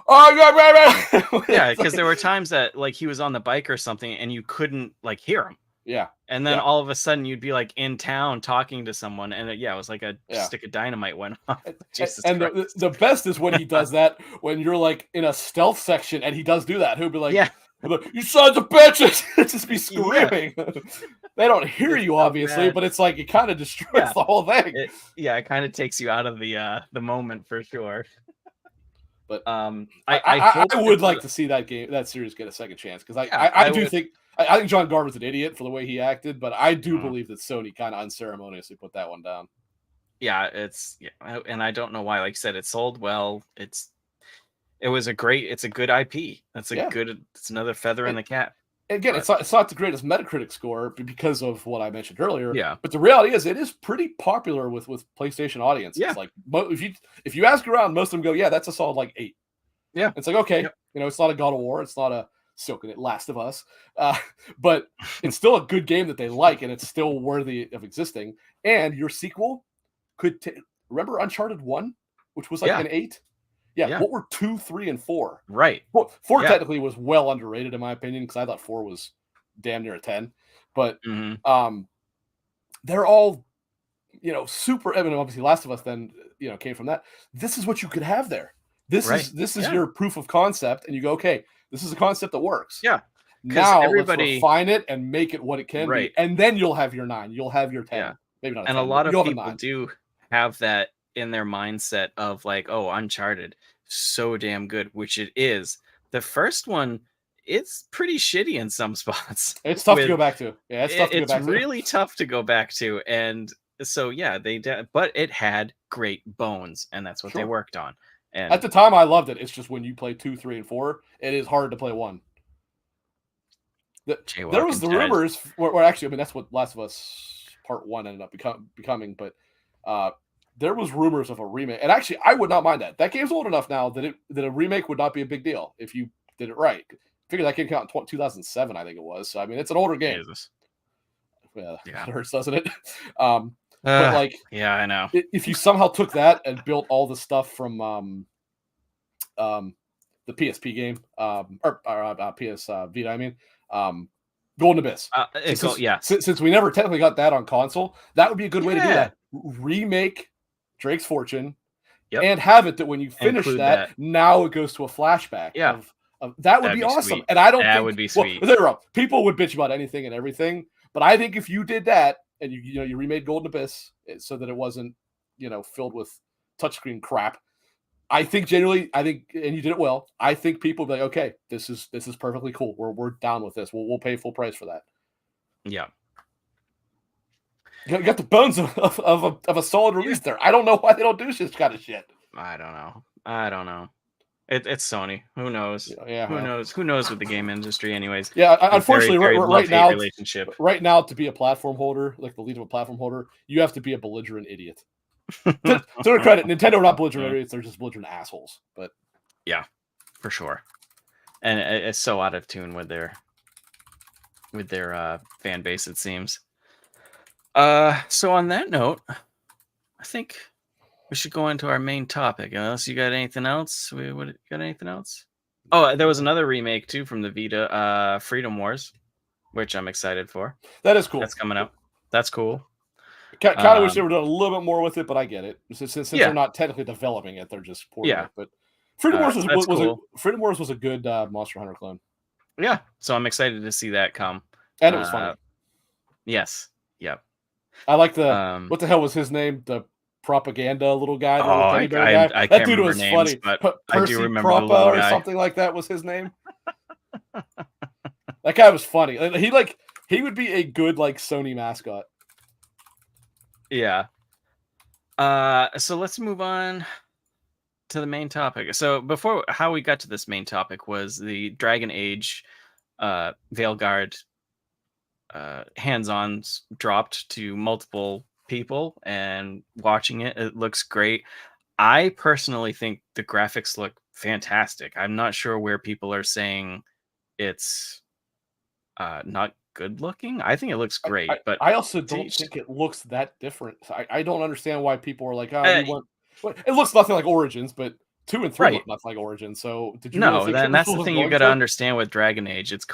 because there were times that like he was on the bike or something and you couldn't like hear him, and then all of a sudden you'd be like in town talking to someone and it was like a stick of dynamite went off. And the best is when he does that when you're like in a stealth section and he does do that. He'll be like, you sons of bitches. Just be screaming. They don't hear you obviously, but it's like it kind of destroys the whole thing. It kind of takes you out of the moment for sure. But I would like to see that series get a second chance because I do think John Garvin's an idiot for the way he acted, but I do believe that Sony kind of unceremoniously put that one down. And I don't know why. Like I said, it sold well. It's a good IP. It's another feather in the cap. Again, it's not the greatest Metacritic score because of what I mentioned earlier. Yeah. But the reality is, it is pretty popular with PlayStation audiences. Yeah. Like if you ask around, most of them go, that's a solid like 8. Yeah. It's like okay, it's not a God of War, it's not a Last of Us, but it's still a good game that they like, and it's still worthy of existing. And your sequel could remember Uncharted 1, which was like an 8. What were 2, 3, and 4? Right. 4 technically was well underrated in my opinion because I thought 4 was damn near a 10. But they're all super. I mean, obviously, Last of Us then came from that. This is what you could have there. This is your proof of concept, and you go, okay, this is a concept that works. Yeah. Now let's refine it and make it what it can be, and then you'll have your 9. You'll have your 10. Yeah. Maybe not. And 10, a lot of people do have that in their mindset of like, oh, Uncharted, so damn good, which it is. The first one, it's pretty shitty in some spots. It's tough to go back to. Yeah, it's tough to go back to. It's really tough to go back to. And so, but it had great bones, and that's what they worked on. And at the time, I loved it. It's just when you play 2, 3, and 4, it is hard to play 1. There was the rumors where actually, I mean, that's what Last of Us Part 1 ended up becoming, but there was rumors of a remake. And actually, I would not mind that. That game's old enough now that a remake would not be a big deal if you did it right. I figure that game came out in 2007, I think it was. So, I mean, it's an older game. Jesus. Yeah, it hurts, doesn't it? But like, yeah, I know. If you somehow took that and built all the stuff from the PSP game, or PS Vita, I mean, Golden Abyss. Since we never technically got that on console, that would be a good way to do that. Remake Drake's Fortune, and have it that when you finish that, now it goes to a flashback. Yeah, that would be awesome. Sweet. And I don't think that would be sweet. Well, people would bitch about anything and everything, but I think if you did that and you remade Golden Abyss so that it wasn't filled with touchscreen crap, I think generally, and you did it well. I think people would be like, okay, this is perfectly cool. We're down with this. We'll pay full price for that. Yeah. You got the bones of a solid release there. I don't know why they don't do this kind of shit. I don't know. It's Sony. Who knows? Yeah. Who knows? Who knows with the game industry, anyways? Yeah. Unfortunately, very right now, to be a platform holder, like the lead of a platform holder, you have to be a belligerent idiot. To their credit, Nintendo are not belligerent idiots; they're just belligerent assholes. But yeah, for sure. And it's so out of tune with their fan base, it seems. So on that note, I think we should go into our main topic. Unless you got anything else? Got anything else? Oh, there was another remake too from the Vita, Freedom Wars, which I'm excited for. That is cool. That's coming up. That's cool. Kind of wish they were doing a little bit more with it, but I get it. Since they're not technically developing it, they're just porting it. But Freedom Wars was a good Monster Hunter clone. Yeah, so I'm excited to see that come. And it was funny. Yes. Yep. I like the what the hell was his name? The propaganda little guy. I that can't dude was names, funny. But I do remember Propa the or something like that was his name. That guy was funny. He would be a good Sony mascot. Yeah. So let's move on to the main topic. So before, how we got to this main topic was the Dragon Age Veilguard hands-ons dropped to multiple people, and watching it looks great. I personally think the graphics look fantastic. I'm not sure where people are saying it's not good looking. I think it looks great, but I also don't think it looks that different. I don't understand why people are like, it looks nothing like Origins, but 2 and 3 look nothing like Origins. So did you? Then that's the thing you got to understand with Dragon Age. It's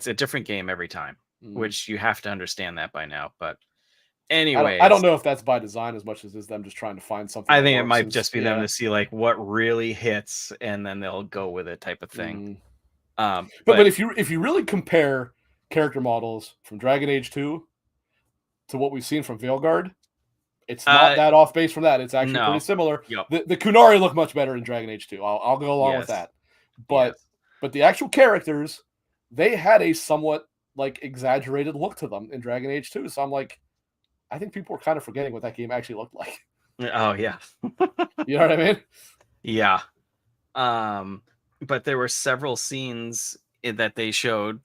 a different game every time, which you have to understand that by now. But anyway, I don't know if that's by design as much as it's them just trying to find something. I think it might just be them to see what really hits, and then they'll go with it, type of thing. But if you really compare character models from Dragon Age 2 to what we've seen from Veilguard, it's not that off base from that. It's actually pretty similar. Yep. The Kunari look much better in Dragon Age 2. I'll go along with that. But the actual characters, they had a somewhat exaggerated look to them in Dragon Age 2. So I'm I think people were kind of forgetting what that game actually looked like. Oh yeah. You know what I mean? Yeah. But there were several scenes that they showed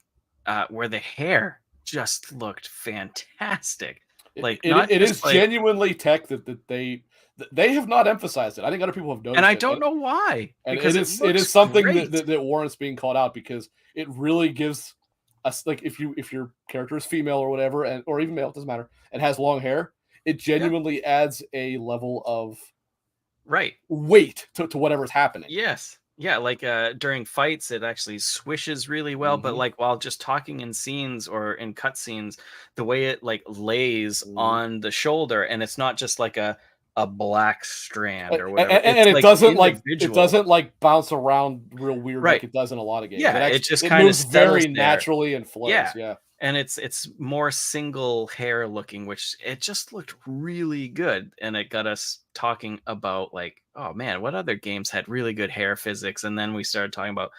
where the hair just looked fantastic. It is genuinely tech that they have not emphasized it. I think other people have noticed, and I don't know why. And it is something that warrants being called out, because it really gives us, if your character is female or whatever, or even male, it doesn't matter, and has long hair, it genuinely adds a level of weight to whatever's happening. Yes. Yeah, during fights, it actually swishes really well. But while just talking in scenes or in cutscenes, the way it lays on the shoulder, and it's not just a black strand or whatever. And it doesn't bounce around real weird like it does in a lot of games. Yeah, it just kind of very naturally and flows. Yeah. And it's more single hair looking, which it just looked really good. And it got us talking about oh man, what other games had really good hair physics? And then we started talking about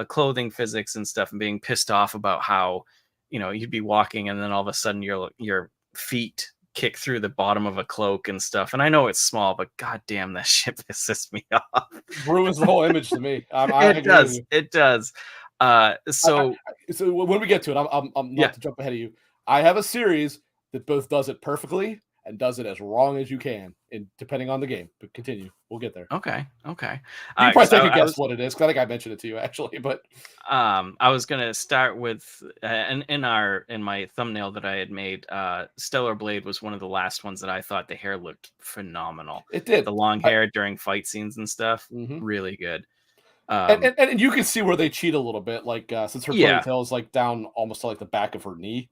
clothing physics and stuff, and being pissed off about how, you'd be walking and then all of a sudden your feet kick through the bottom of a cloak and stuff. And I know it's small, but goddamn, that shit pisses me off. Ruins the whole image to me. It does. It does. So when we get to it, I'm not to jump ahead of you. I have a series that both does it perfectly and does it as wrong as you can, depending on the game. But continue. We'll get there. Okay. You can probably take a guess what it is, because I think I mentioned it to you actually. But I was gonna start with in my thumbnail that I had made. Stellar Blade was one of the last ones that I thought the hair looked phenomenal. It did. The long hair during fight scenes and stuff, really good. And you can see where they cheat a little bit, like since her ponytail is like down almost to like the back of her knee.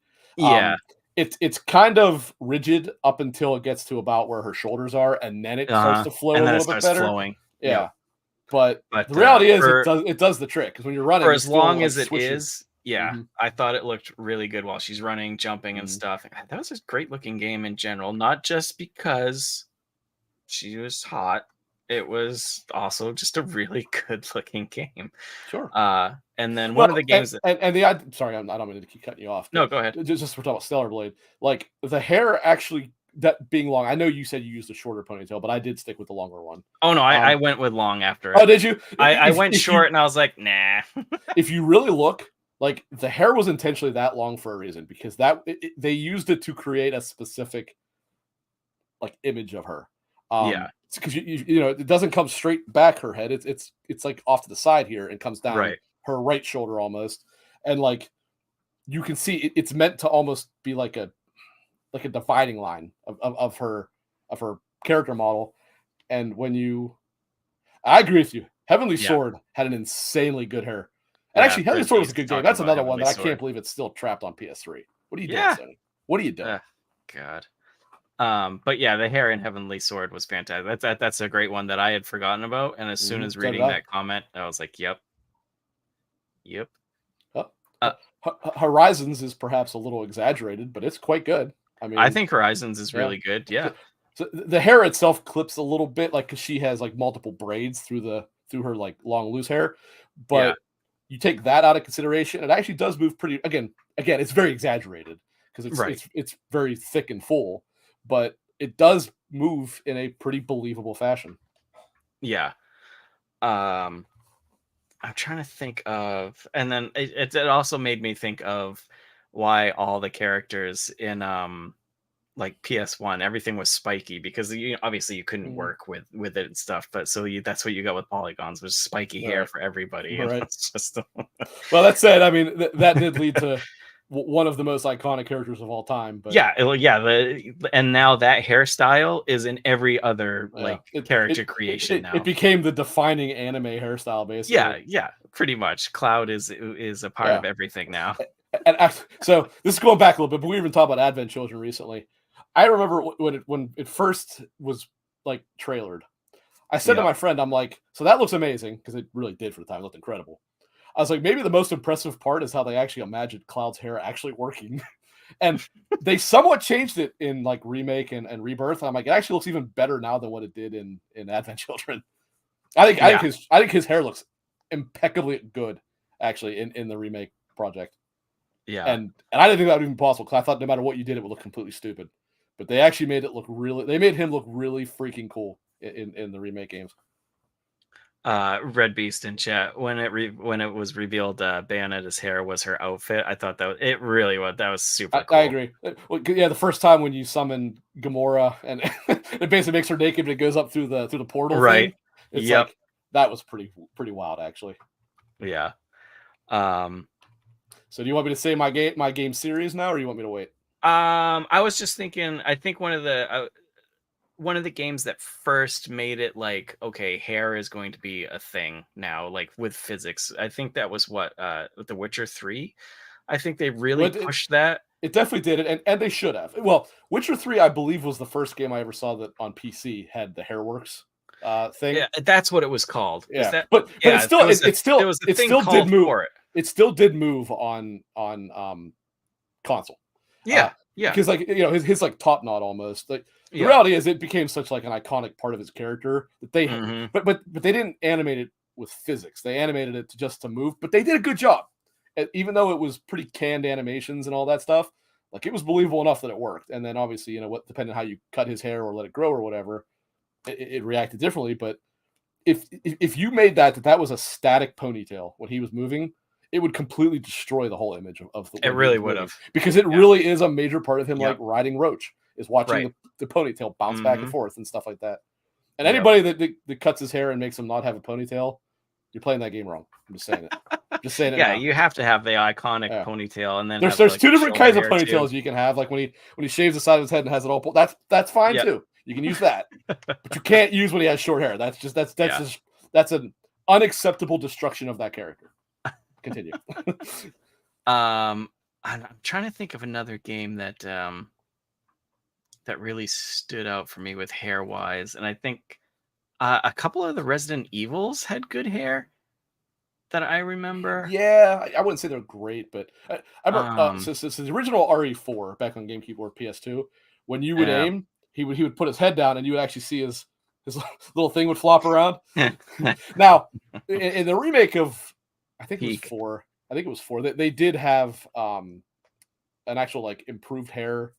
It's kind of rigid up until it gets to about where her shoulders are, and then it starts to flow a little bit better. Flowing. Yeah. But the reality is it does the trick, because when you're running for as long as it swishes. is, I thought it looked really good while she's running, jumping and stuff. That was a great looking game in general, not just because she was hot. It was also just a really good looking game. Sure. And then one of the games sorry, I don't mean to keep cutting you off. No, go ahead. Just we're talking about Stellar Blade. Like the hair actually, that being long. I know you said you used a shorter ponytail, but I did stick with the longer one. Oh no, I went with long after. Oh, did you? I went short, and I was like, nah. If you really look, like the hair was intentionally that long for a reason, because they used it to create a specific like image of her. Because you know, it doesn't come straight back her head. It's like off to the side here and comes down her right shoulder almost, and like you can see it's meant to almost be like a dividing line of her character model. And I agree with you. Heavenly Sword had an insanely good hair. And actually, Heavenly Sword was a good game. That's another one that I can't believe it's still trapped on PS3. What are you doing, Sony? What are you doing? God. But yeah, the hair in Heavenly Sword was fantastic. That's a great one that I had forgotten about. And as soon as reading that comment, I was like, yep. Horizons is perhaps a little exaggerated, but it's quite good. I mean, I think Horizons is really good. Yeah. So the hair itself clips a little bit, like, because she has like multiple braids through her like long loose hair, but you take that out of consideration, it actually does move pretty. Again, it's very exaggerated because it's very thick and full, but it does move in a pretty believable fashion. Yeah. I'm trying to think of, and then it also made me think of why all the characters in like PS1, everything was spiky, because obviously you couldn't work with it and stuff, but that's what you got with polygons, was spiky hair for everybody. Right. It's just well, that said, I mean that did lead to one of the most iconic characters of all time. But and now that hairstyle is in every other character creation. Now it became the defining anime hairstyle, basically. Yeah, pretty much. Cloud is a part of everything now. And so this is going back a little bit, but we even talked about Advent Children recently. I remember when it first was like trailered, I said to my friend, I'm like, so that looks amazing, because it really did for the time. It looked incredible. I was like, maybe the most impressive part is how they actually imagined Cloud's hair actually working. And they somewhat changed it in like Remake and Rebirth. And I'm like, it actually looks even better now than what it did in Advent Children. I think his hair looks impeccably good, actually, in the Remake project. Yeah. And I didn't think that would even be possible, because I thought no matter what you did, it would look completely stupid. But they actually made him look really freaking cool in the Remake games. Red Beast in chat, when it was revealed Bayonetta's hair was her outfit, I thought that was super cool. I agree. Yeah, the first time when you summon Gamora and it basically makes her naked, but it goes up through the portal. Right. Thing. It's like that was pretty wild, actually. Yeah. So do you want me to say my game series now, or you want me to wait? I was just thinking, I think one of the games that first made it like, okay, hair is going to be a thing now, like with physics. I think that was with The Witcher 3. I think they really pushed that. It definitely did, and they should have. Well, Witcher 3, I believe, was the first game I ever saw that on PC had the Hairworks thing. Yeah, that's what it was called. Yeah, but it still did move. It still did move on console. Yeah. Because like, you know, his like top knot almost. Like the reality is, it became such like an iconic part of his character that they but they didn't animate it with physics. They animated it just to move, but they did a good job. Even though it was pretty canned animations and all that stuff, Like it was believable enough that it worked. And then obviously, you know, what depending on how you cut his hair or let it grow or whatever, it reacted differently. But if you made that was a static ponytail when he was moving, it would completely destroy the whole image of the. It really would have, because it really is a major part of him, like riding Roach, is watching the ponytail bounce back and forth and stuff like that. And anybody that cuts his hair and makes him not have a ponytail, you're playing that game wrong. I'm just saying it. Just saying it. Yeah, now. You have to have the iconic ponytail, and then there's two different kinds of ponytails you can have. Like when he shaves the side of his head and has it all pulled. That's fine too. You can use that, but you can't use when he has short hair. That's an unacceptable destruction of that character. Continue. I'm trying to think of another game that that really stood out for me with hair wise, and I think a couple of the Resident Evils had good hair that I remember. Yeah, I wouldn't say they're great, but I remember so the original RE4 back on GameCube or PS2, when you would aim, he would put his head down and you would actually see his little thing would flop around. Now, in the remake of I think it was 4, they did have an actual like improved hair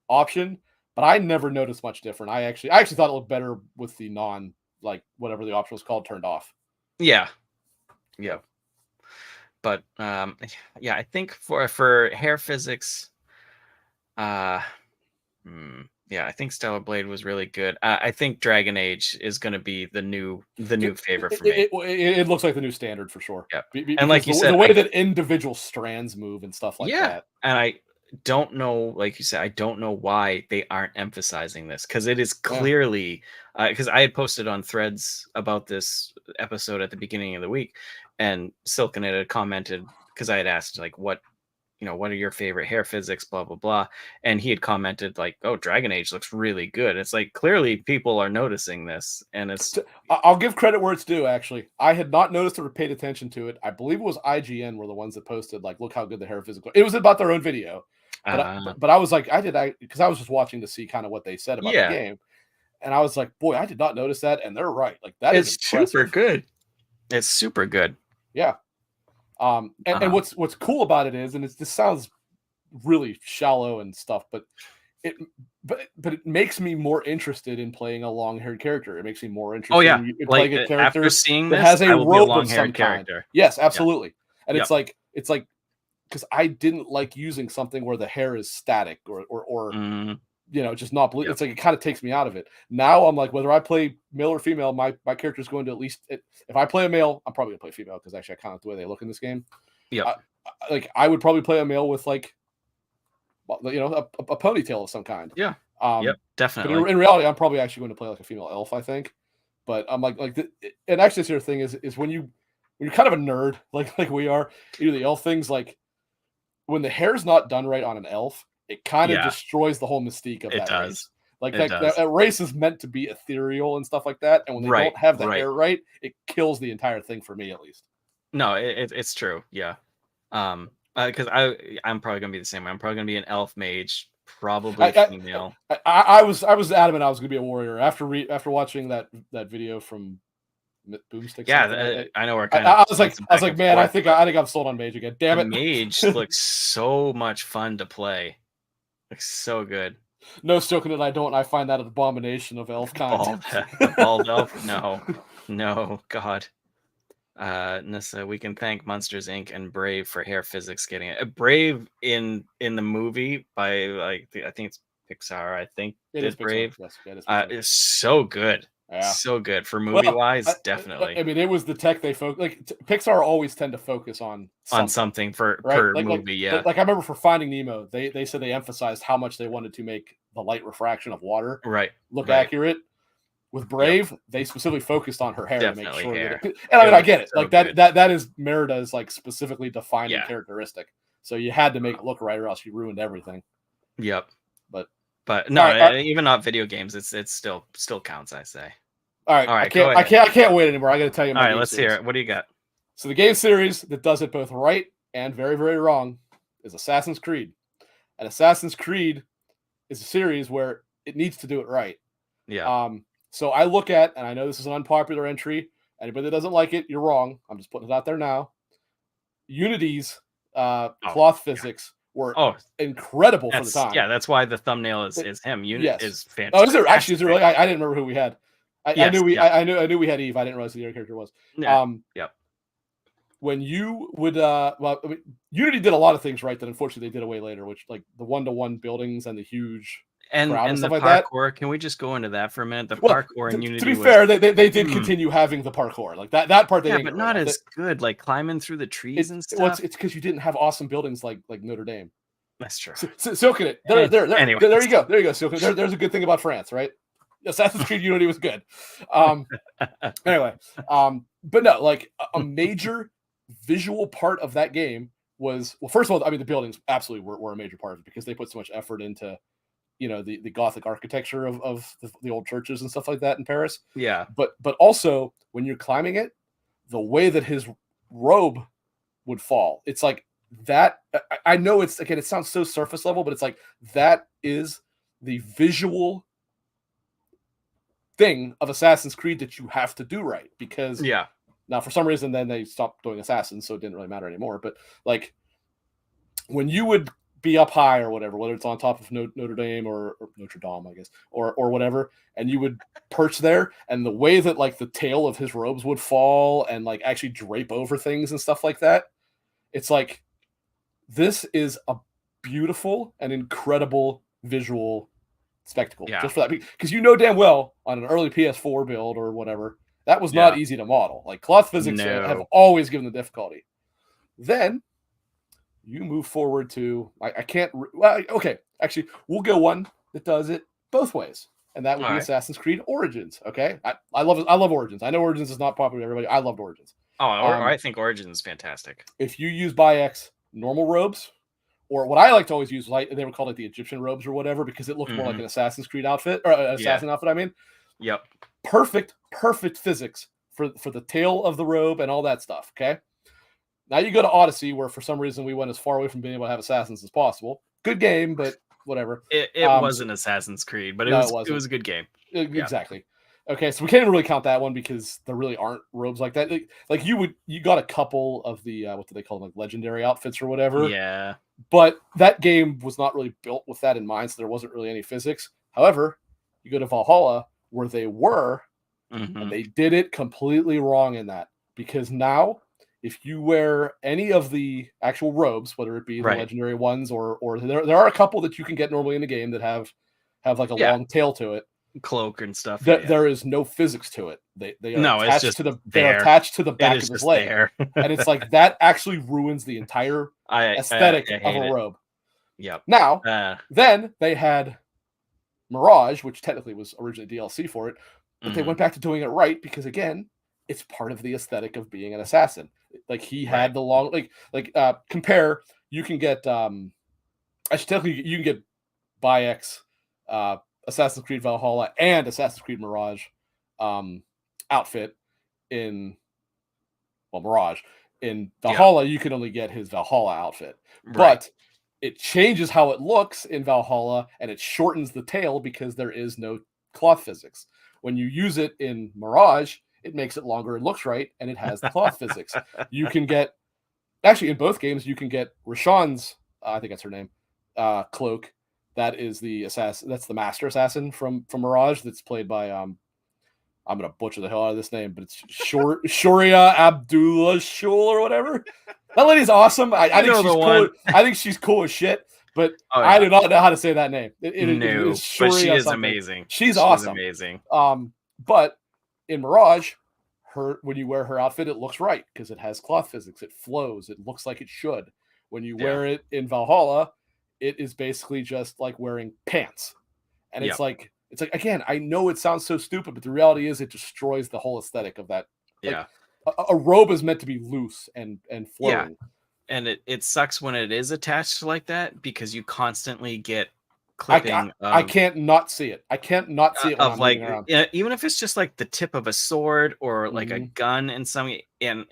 option, but I never noticed much different. I actually thought it looked better with the non, like whatever the option was called, turned off. Yeah. But I think for hair physics, I think Stellar Blade was really good. I think Dragon Age is going to be the new favorite for me. It looks like the new standard for sure. Yeah, and like you said, the way that individual strands move and stuff like that. And I don't know, like you said, I don't know why they aren't emphasizing this, because it is clearly because I had posted on Threads about this episode at the beginning of the week, and Silken had commented, because I had asked like what are your favorite hair physics, blah blah blah, and he had commented like, oh, Dragon Age looks really good. It's like clearly people are noticing this, and it's I'll give credit where it's due. Actually, I had not noticed or paid attention to it. I believe it was IGN were the ones that posted like, look how good the hair physics. It was about their own video, but I was like, because I was just watching to see kind of what they said about the game, and I was like, boy, I did not notice that, and they're right. Like that is super good. It's super good. Yeah. And what's cool about it is, and this sounds really shallow and stuff, but it makes me more interested in playing a long-haired character. It makes me more interested in playing a character that has a rope of some kind. Yes, absolutely. Yeah. And it's like because I didn't like using something where the hair is static or just not bleed. It's like it kind of takes me out of it. Now I'm like, whether I play male or female, my character is going to at least. If I play a male, I'm probably gonna play female because actually I kind of like the way they look in this game. Yeah, like I would probably play a male with like, a ponytail of some kind. Yeah. Definitely. But in reality, I'm probably actually going to play like a female elf, I think. But I'm and actually, this here thing is when you're kind of a nerd like we are, you do the elf things, like when the hair's not done right on an elf, it kind of destroys the whole mystique of that race. Like that race is meant to be ethereal and stuff like that, and when they don't have the hair right, it kills the entire thing for me, at least. No, it's true. Yeah, because I'm probably gonna be the same way. I'm probably gonna be an elf mage, probably female. I was adamant I was gonna be a warrior after watching that video from Boomstick. Yeah, I know. I was like, man, I think I'm sold on mage again. Damn it, mage looks so much fun to play. Looks so good. No, Stoken, and I find that an abomination of elf content. The bald elf? No, God. Nissa, we can thank Monsters Inc. and Brave for hair physics getting it. Brave in the movie by I think it's Pixar. I think it is Brave. Yes, it's so good. Yeah. So good for movie wise, definitely. I mean, it was the tech they focus. Like Pixar always tend to focus on something per movie. Yeah, like I remember for Finding Nemo, they said they emphasized how much they wanted to make the light refraction of water look accurate. With Brave, they specifically focused on her hair to make sure. And I mean, I get it. So like that is Merida's like specifically defining characteristic. So you had to make it look right, or else you ruined everything. Yep. But no, even not video games. It's still counts. I say. All right. I can't wait anymore. I got to tell you. All right, let's hear it. What do you got? So the game series that does it both right and very, very wrong is Assassin's Creed. And Assassin's Creed is a series where it needs to do it right. Yeah. So I look at, and I know this is an unpopular entry. Anybody that doesn't like it, you're wrong. I'm just putting it out there now. Unity's cloth physics were incredible for the time. Yeah, that's why the thumbnail is him. Unit is fantastic. Oh, is there actually? Is there really? I didn't remember who we had. I knew we had Eve. I didn't realize who the other character was. Yeah. When you would Unity did a lot of things right that unfortunately they did away later, which like the 1-to-1 buildings and the huge and stuff the like parkour. That. Can we just go into that for a minute? The parkour in Unity. To be fair, they did continue having the parkour. Like that part they didn't, but not as good. Like climbing through the trees and stuff. Well, it's because you didn't have awesome buildings like Notre Dame. That's true. Silken it. Anyway, there you go. Silken. There's a good thing about France, right? Assassin's Creed Unity was good. Anyway, but no, like a major visual part of that game was, well, first of all, I mean, the buildings absolutely were a major part of it because they put so much effort into, the Gothic architecture of the old churches and stuff like that in Paris. Yeah. But also when you're climbing it, the way that his robe would fall, it's like that. I know it's, again, it sounds so surface level, but it's like that is the visual thing of Assassin's Creed that you have to do right, because now for some reason then they stopped doing Assassins, so it didn't really matter anymore. But like when you would be up high or whatever, whether it's on top of Notre Dame or Notre Dame, I guess, or whatever, and you would perch there, and the way that like the tail of his robes would fall and like actually drape over things and stuff like that, it's like this is a beautiful and incredible visual spectacle just for that, because damn well on an early PS4 build or whatever, that was not easy to model. Like cloth physics have always given the difficulty. Then you move forward to okay, actually we'll go one that does it both ways, and that would be Assassin's Creed Origins. Okay, I love Origins. I know Origins is not popular with everybody. I loved Origins. I think Origins is fantastic. If you use Bayek's normal robes, or what I like to always use, like they would call it the Egyptian robes or whatever, because it looked more like an Assassin's Creed outfit, or an assassin outfit. I mean, perfect physics for the tail of the robe and all that stuff. Okay, now you go to Odyssey, where for some reason we went as far away from being able to have assassins as possible. Good game, but whatever. It wasn't Assassin's Creed, but it was a good game. Exactly. Okay, so we can't really count that one because there really aren't robes like that. Like you got a couple of the what do they call them, like legendary outfits or whatever. Yeah. But that game was not really built with that in mind, so there wasn't really any physics. However, you go to Valhalla, where they were, and they did it completely wrong in that, because now if you wear any of the actual robes, whether it be the legendary ones or there are a couple that you can get normally in the game that have like a long tail to it, cloak and stuff. There is no physics to it. They are attached they're attached to the back of his leg, and it's like that actually ruins the entire aesthetic of a robe. Yep. Now, then they had Mirage, which technically was originally DLC for it, but they went back to doing it right because, again, it's part of the aesthetic of being an assassin. Like he had the long compare. You can get technically you can get Bayek's Assassin's Creed Valhalla and Assassin's Creed Mirage outfit in Mirage. In Valhalla, you can only get his Valhalla outfit, but it changes how it looks in Valhalla, and it shortens the tail because there is no cloth physics. When you use it in Mirage, it makes it longer and looks right, and it has the cloth physics. You can get, actually in both games, you can get Rashawn's, I think that's her name, cloak. That is the assassin. That's the master assassin from Mirage. That's played by I'm gonna butcher the hell out of this name, but it's Shoria Abdullah Shul or whatever. That lady's awesome. I think she's cool. I think she's cool as shit. But I do not know how to say that name. But she is amazing. She's awesome. Amazing. But in Mirage, when you wear her outfit, it looks right because it has cloth physics. It flows. It looks like it should. When you wear it in Valhalla, it is basically just like wearing pants. And it's like again, I know it sounds so stupid, but the reality is it destroys the whole aesthetic of that. Like, a robe is meant to be loose and flowing. Yeah. And it sucks when it is attached like that because you constantly get clipping. I can't not see it. I can't not see it when I'm moving around. Even if it's just like the tip of a sword or like a gun in some, and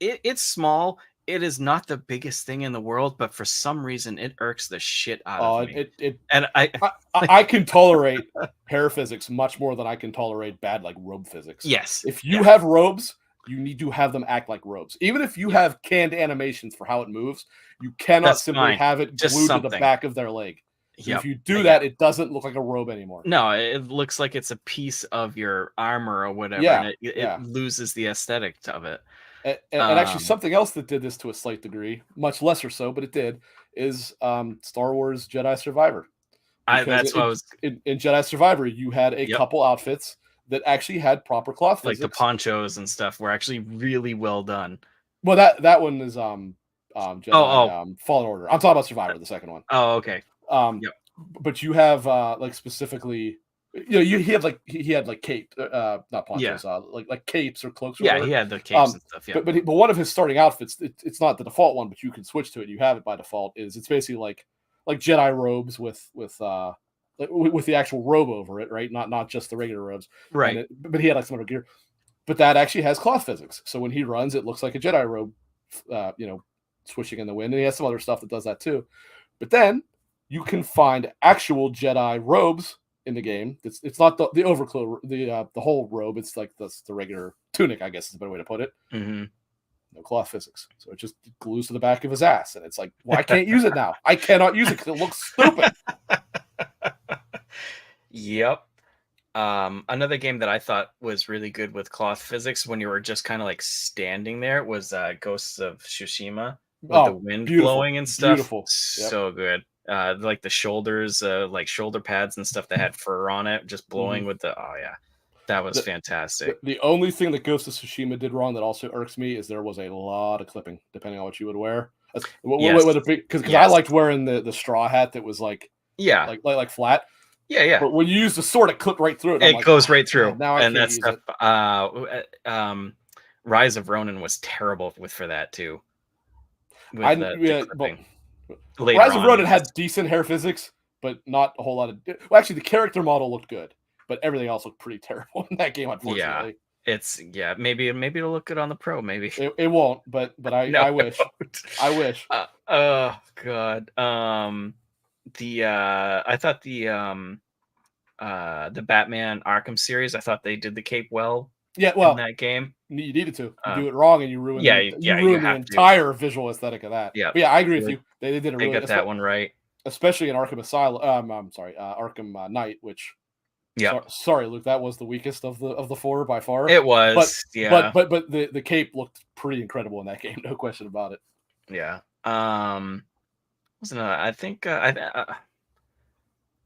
it's small. It is not the biggest thing in the world, but for some reason it irks the shit out of me. And I can tolerate hair physics much more than I can tolerate bad like robe physics. Yes. If you have robes you need to have them act like robes. Even if you have canned animations for how it moves, you cannot simply have it glued to the back of their leg. If you do that, it doesn't look like a robe anymore. No, it looks like it's a piece of your armor or whatever, and it loses the aesthetic of it. And actually, something else that did this to a slight degree, much lesser so, but it did, is Star Wars Jedi Survivor. That's what I was in Jedi Survivor. You had a couple outfits that actually had proper cloth physics. Like the ponchos and stuff were actually really well done. Well, that one is Jedi Fallen Order. I'm talking about Survivor, the second one. Oh, okay. But you have like specifically, he had like cape, not ponchos, like capes or cloaks. Or whatever. He had the capes and stuff. Yeah, but one of his starting outfits, it's not the default one, but you can switch to it. You have it by default. It's basically like Jedi robes with the actual robe over it, right? Not just the regular robes, right? But he had like some other gear. But that actually has cloth physics, so when he runs, it looks like a Jedi robe, swishing in the wind. And he has some other stuff that does that too. But then you can find actual Jedi robes in the game. It's not the overcloak, the whole robe. It's like the regular tunic, I guess is a better way to put it. Mm-hmm. No cloth physics, so it just glues to the back of his ass, and it's like, well, I can't use it now. I cannot use it because it looks stupid. Yep. Another game that I thought was really good with cloth physics when you were just kind of like standing there was Ghosts of Tsushima with the wind blowing and stuff. Beautiful. Yep. So good. Like the shoulders, like shoulder pads and stuff that had fur on it, just blowing with that was fantastic. The only thing that Ghost of Tsushima did wrong that also irks me is there was a lot of clipping, depending on what you would wear. Because I liked wearing the straw hat that was like flat. Yeah. But when you use the sword, it clipped right through it. It goes right through. Now I can't use stuff. Rise of Ronin was terrible for that too. Rise of Ronin had decent hair physics, but not a whole lot of. Well, actually, the character model looked good, but everything else looked pretty terrible in that game. Unfortunately, maybe it'll look good on the Pro. Maybe it won't, but I wish. I wish. Oh God. I thought the Batman Arkham series, I thought they did the cape well. Yeah, well, in that game, you needed to. You do it wrong, and you ruin. You ruin the entire visual aesthetic of that. Yeah, but I agree with you. They did it. They got that one right, especially in Arkham Asylum. I'm sorry, Arkham Knight, which. Yeah. Sorry, Luke. That was the weakest of the four by far. It was. But the cape looked pretty incredible in that game. No question about it. Yeah. I think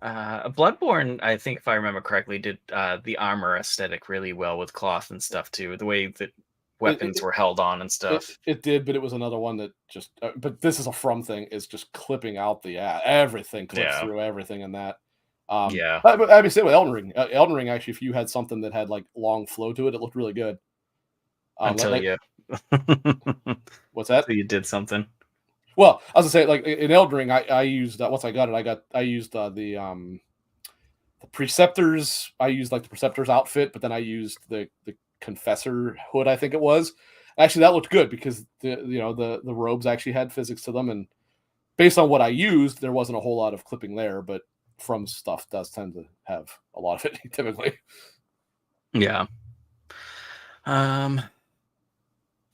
Bloodborne, I think if I remember correctly, did the armor aesthetic really well with cloth and stuff too. The way that weapons were held on and stuff. It did, but it was another one that just. But this is a From thing. Is just clipping out the everything clips through everything in that. But I mean, say with Elden Ring. Elden Ring, actually, if you had something that had like long flow to it, it looked really good. Until you. What's that? So you did something. Well, I was gonna say, like in Elden Ring, I used once I got it, I used the Preceptor's. I used like the Preceptor's outfit, but then I used the Confessor hood, I think it was. Actually, that looked good because the robes actually had physics to them, and based on what I used, there wasn't a whole lot of clipping there, but From stuff does tend to have a lot of it typically. Yeah.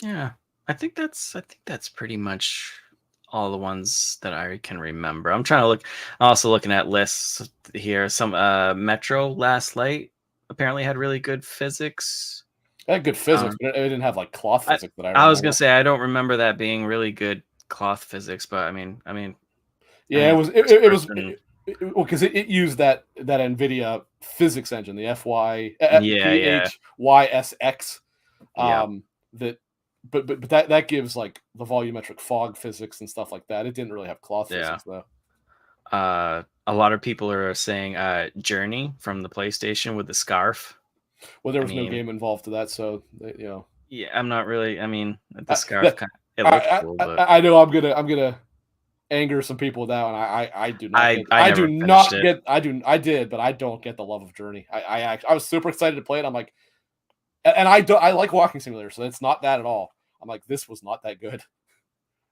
Yeah. I think that's pretty much all the ones that I can remember. I'm trying to look. I'm also looking at lists here. Some Metro Last Light apparently had really good physics. It had good physics, but it didn't have like cloth physics that I remember. I was gonna say I don't remember that being really good cloth physics, but I mean, yeah, it was. Well, because it used that NVIDIA physics engine, the PHYSX. But that gives like the volumetric fog physics and stuff like that. It didn't really have cloth physics though. A lot of people are saying Journey from the PlayStation with the scarf. Well, there was no game involved to that, so Yeah, I'm not really. I mean, the scarf it looks cool, but I know I'm gonna anger some people with that one. I do not. I did, but I don't get the love of Journey. I was super excited to play it. I'm like, and I like walking simulators, so it's not that at all. I'm like, this was not that good.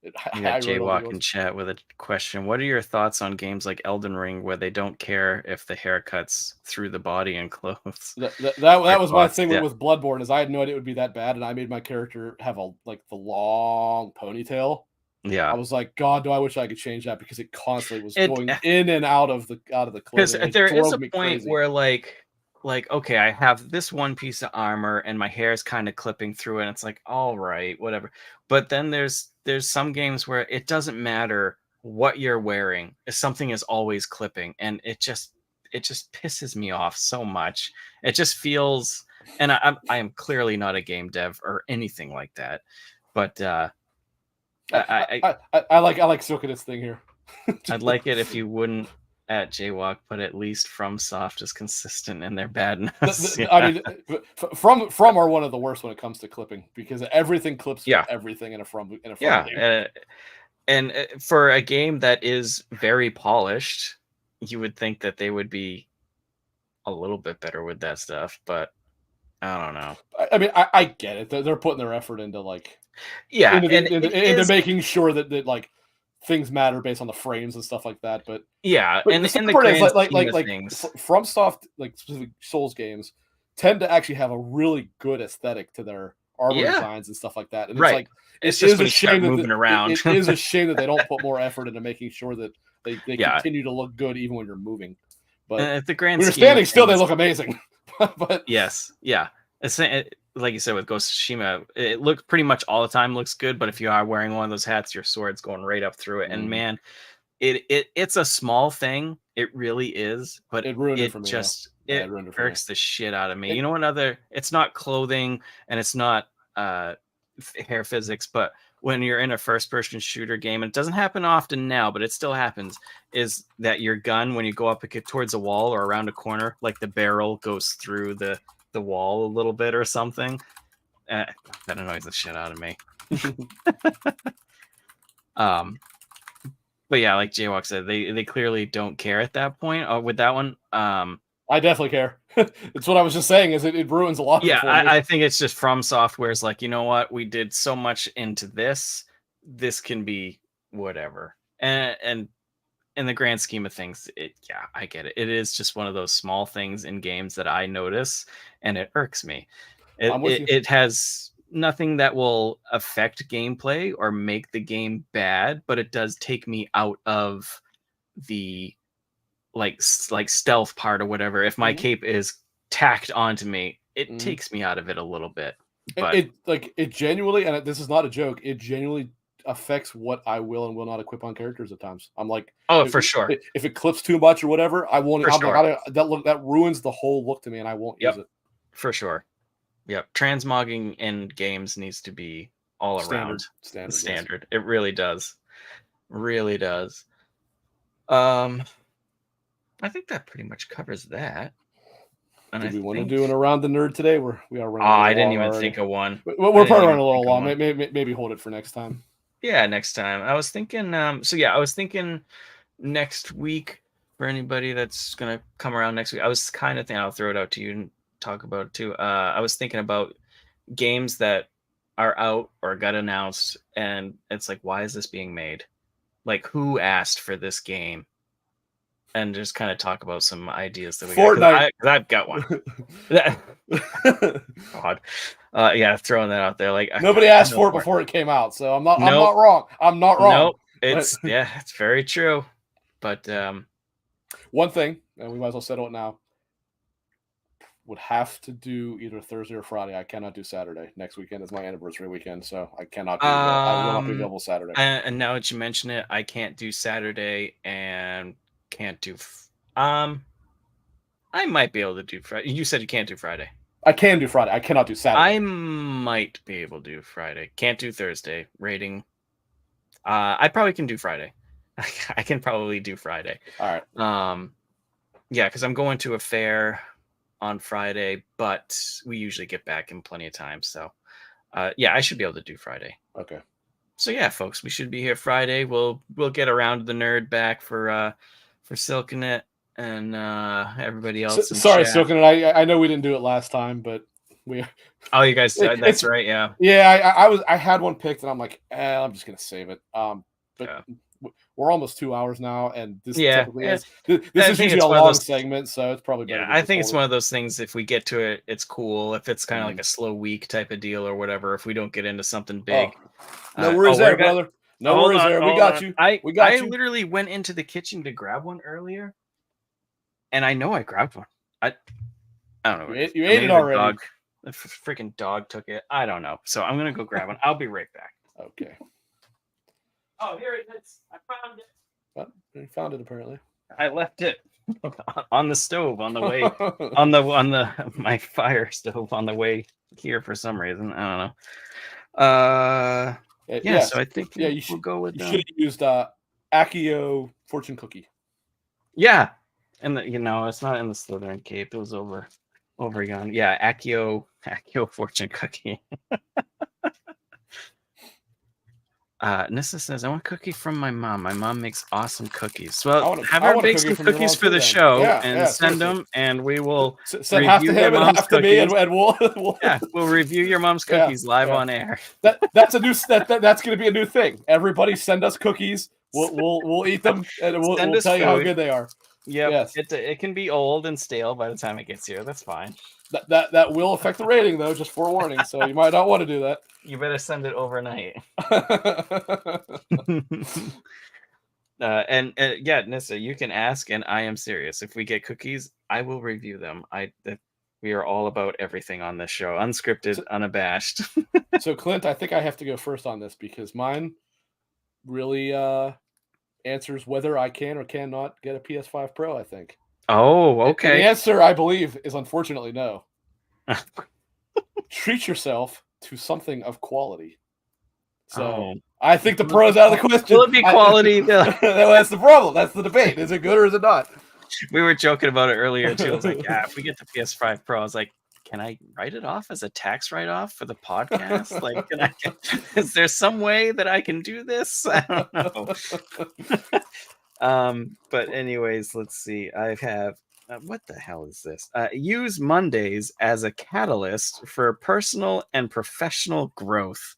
We got Jaywalk in chat with a question. What are your thoughts on games like Elden Ring where they don't care if the hair cuts through the body and clothes? That was my thing with Bloodborne, is I had no idea it would be that bad, and I made my character have the long ponytail. Yeah, I was like, God, do I wish I could change that, because it constantly was going in and out of the clothing. Because there is a point where like okay, I have this one piece of armor and my hair is kind of clipping through it, and it's like, all right, whatever. But then there's some games where it doesn't matter what you're wearing, something is always clipping, and it just pisses me off so much. It just feels, and I am clearly not a game dev or anything like that, but I like Silkin's thing here. I'd like it if you wouldn't at Jaywalk, but at least FromSoft is consistent in their badness. I mean, from are one of the worst when it comes to clipping, because everything clips everything in a From game. And for a game that is very polished, you would think that they would be a little bit better with that stuff, but I don't know. I mean, I get it. They're putting their effort into into making sure that like things matter based on the frames and stuff like that. But and the part is like FromSoft, like specific Souls games, tend to actually have a really good aesthetic to their armor designs and stuff like that. And it's just a shame that moving around. It is a shame that they don't put more effort into making sure that they continue to look good even when you're moving. But at the grand when you're standing still, they look amazing. But yes, it's like you said with Ghost of Tsushima, it looks pretty much all the time looks good. But if you are wearing one of those hats, your sword's going right up through it. And man, it's a small thing. It really is, but it ruined it for me. It irks the shit out of me. You know what? It's not clothing and it's not hair physics, but when you're in a first-person shooter game, and it doesn't happen often now, but it still happens, is that your gun, when you go up towards a wall or around a corner, like the barrel goes through the wall a little bit or something. That annoys the shit out of me. But yeah, like Jaywalk said, they clearly don't care at that point with that one. I definitely care. It's what I was just saying, is it ruins a lot. Yeah, I think it's just From Software's like, you know what, we did so much into this can be whatever. And in the grand scheme of things, I get it. It is just one of those small things in games that I notice, and it irks me. It has nothing that will affect gameplay or make the game bad, but it does take me out of the like stealth part or whatever. If my cape is tacked onto me, it takes me out of it a little bit. But it genuinely, and this is not a joke, it genuinely affects what I will and will not equip on characters at times. I'm like, for sure. If it clips too much or whatever, I won't. That ruins the whole look to me, and I won't use it. For sure. Yep. Transmogging in games needs to be all around standard. Yes. It really does. Really does. I think that pretty much covers that. And do we want to do an Around the Nerd today? We are running. I didn't even think of one. We're probably running a little long. Maybe hold it for next time. Yeah, next time. I was thinking. I was thinking next week for anybody that's gonna come around next week. I was kind of thinking I'll throw it out to you and talk about it too. I was thinking about games that are out or got announced, and it's like, why is this being made? Like, who asked for this game? And just kind of talk about some ideas that we Fortnite. Got. I've got one. God. Throwing that out there. Like, nobody asked for it before it came out, so I'm not wrong. I'm not wrong. Nope. It's it's very true. But one thing, and we might as well settle it now, would have to do either Thursday or Friday. I cannot do Saturday. Next weekend is my anniversary weekend, so I cannot do I will not be available Saturday. And now that you mention it, I can't do Saturday and can't do I might be able to do Friday. You said you can't do Friday. I can do Friday. I cannot do Saturday. I might be able to do Friday. Can't do Thursday. Rating. I probably can do Friday. I can probably do Friday. All right. Because I'm going to a fair on Friday, but we usually get back in plenty of time. So I should be able to do Friday. Okay. So yeah, folks, we should be here Friday. We'll get Around the Nerd back for Silkinet and everybody else. Sorry, Silkinet. I know we didn't do it last time, but Oh, you guys, that's right, yeah. Yeah, I had one picked, and I'm like, I'm just gonna save it. But we're almost 2 hours now, and this typically is this is usually a long segment, so it's probably better. I think it's one of those things. If we get to it, it's cool. If it's kind of like a slow week type of deal or whatever, if we don't get into something big, no worries there, brother. No worries there. We got you. I literally went into the kitchen to grab one earlier, and I know I grabbed one. I don't know. You ate it already. The freaking dog took it. I don't know. So I'm gonna go grab one. I'll be right back. Okay. Oh, here it is. I found it. Oh, you found it apparently. I left it on the stove on the way on my fire stove on the way here for some reason. I don't know. So I think we'll go with you should have used Accio fortune cookie. Yeah. And it's not in the Slytherin cape. It was over gone. Yeah, Accio fortune cookie. Nissa says, I want a cookie from my mom. My mom makes awesome cookies. Well, have her bake some cookies for the show and send them, and we will send half to him and half to me, and we'll review your mom's cookies live on air. That's a new that's going to be a new thing. Everybody send us cookies. We'll eat them, and we'll tell you how good they are. Yep. Yes. It can be old and stale by the time it gets here. That's fine. That will affect the rating, though, just forewarning. So you might not want to do that. You better send it overnight. Nissa, you can ask, and I am serious. If we get cookies, I will review them. We are all about everything on this show, unscripted, unabashed. So, Clint, I think I have to go first on this because mine really answers whether I can or cannot get a PS5 Pro, I think. Oh, okay. And the answer, I believe, is unfortunately no. Treat yourself to something of quality. So I think the Pro's out of the question. Will it be quality? That's the problem. That's the debate. Is it good or is it not? We were joking about it earlier, too. I was like, if we get the PS5 Pro, I was like, can I write it off as a tax write-off for the podcast? Like, is there some way that I can do this? I don't know. But anyways, let's see. I have what the hell is this? Use Mondays as a catalyst for personal and professional growth.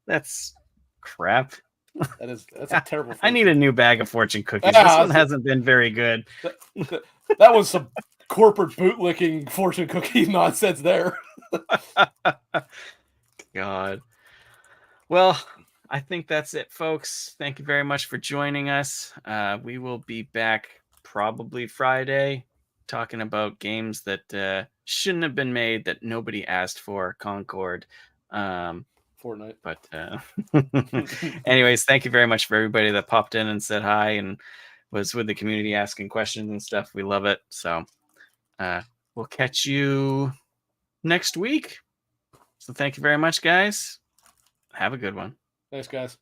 That's crap. That's a terrible thing. I need a new bag of fortune cookies. This one hasn't been very good. That was some corporate bootlicking fortune cookie nonsense there. God. Well, I think that's it, folks. Thank you very much for joining us. We will be back probably Friday talking about games that shouldn't have been made, that nobody asked for. Concord. Fortnite. But anyways, thank you very much for everybody that popped in and said hi and was with the community asking questions and stuff. We love it. So we'll catch you next week. So thank you very much, guys. Have a good one. Thanks, guys.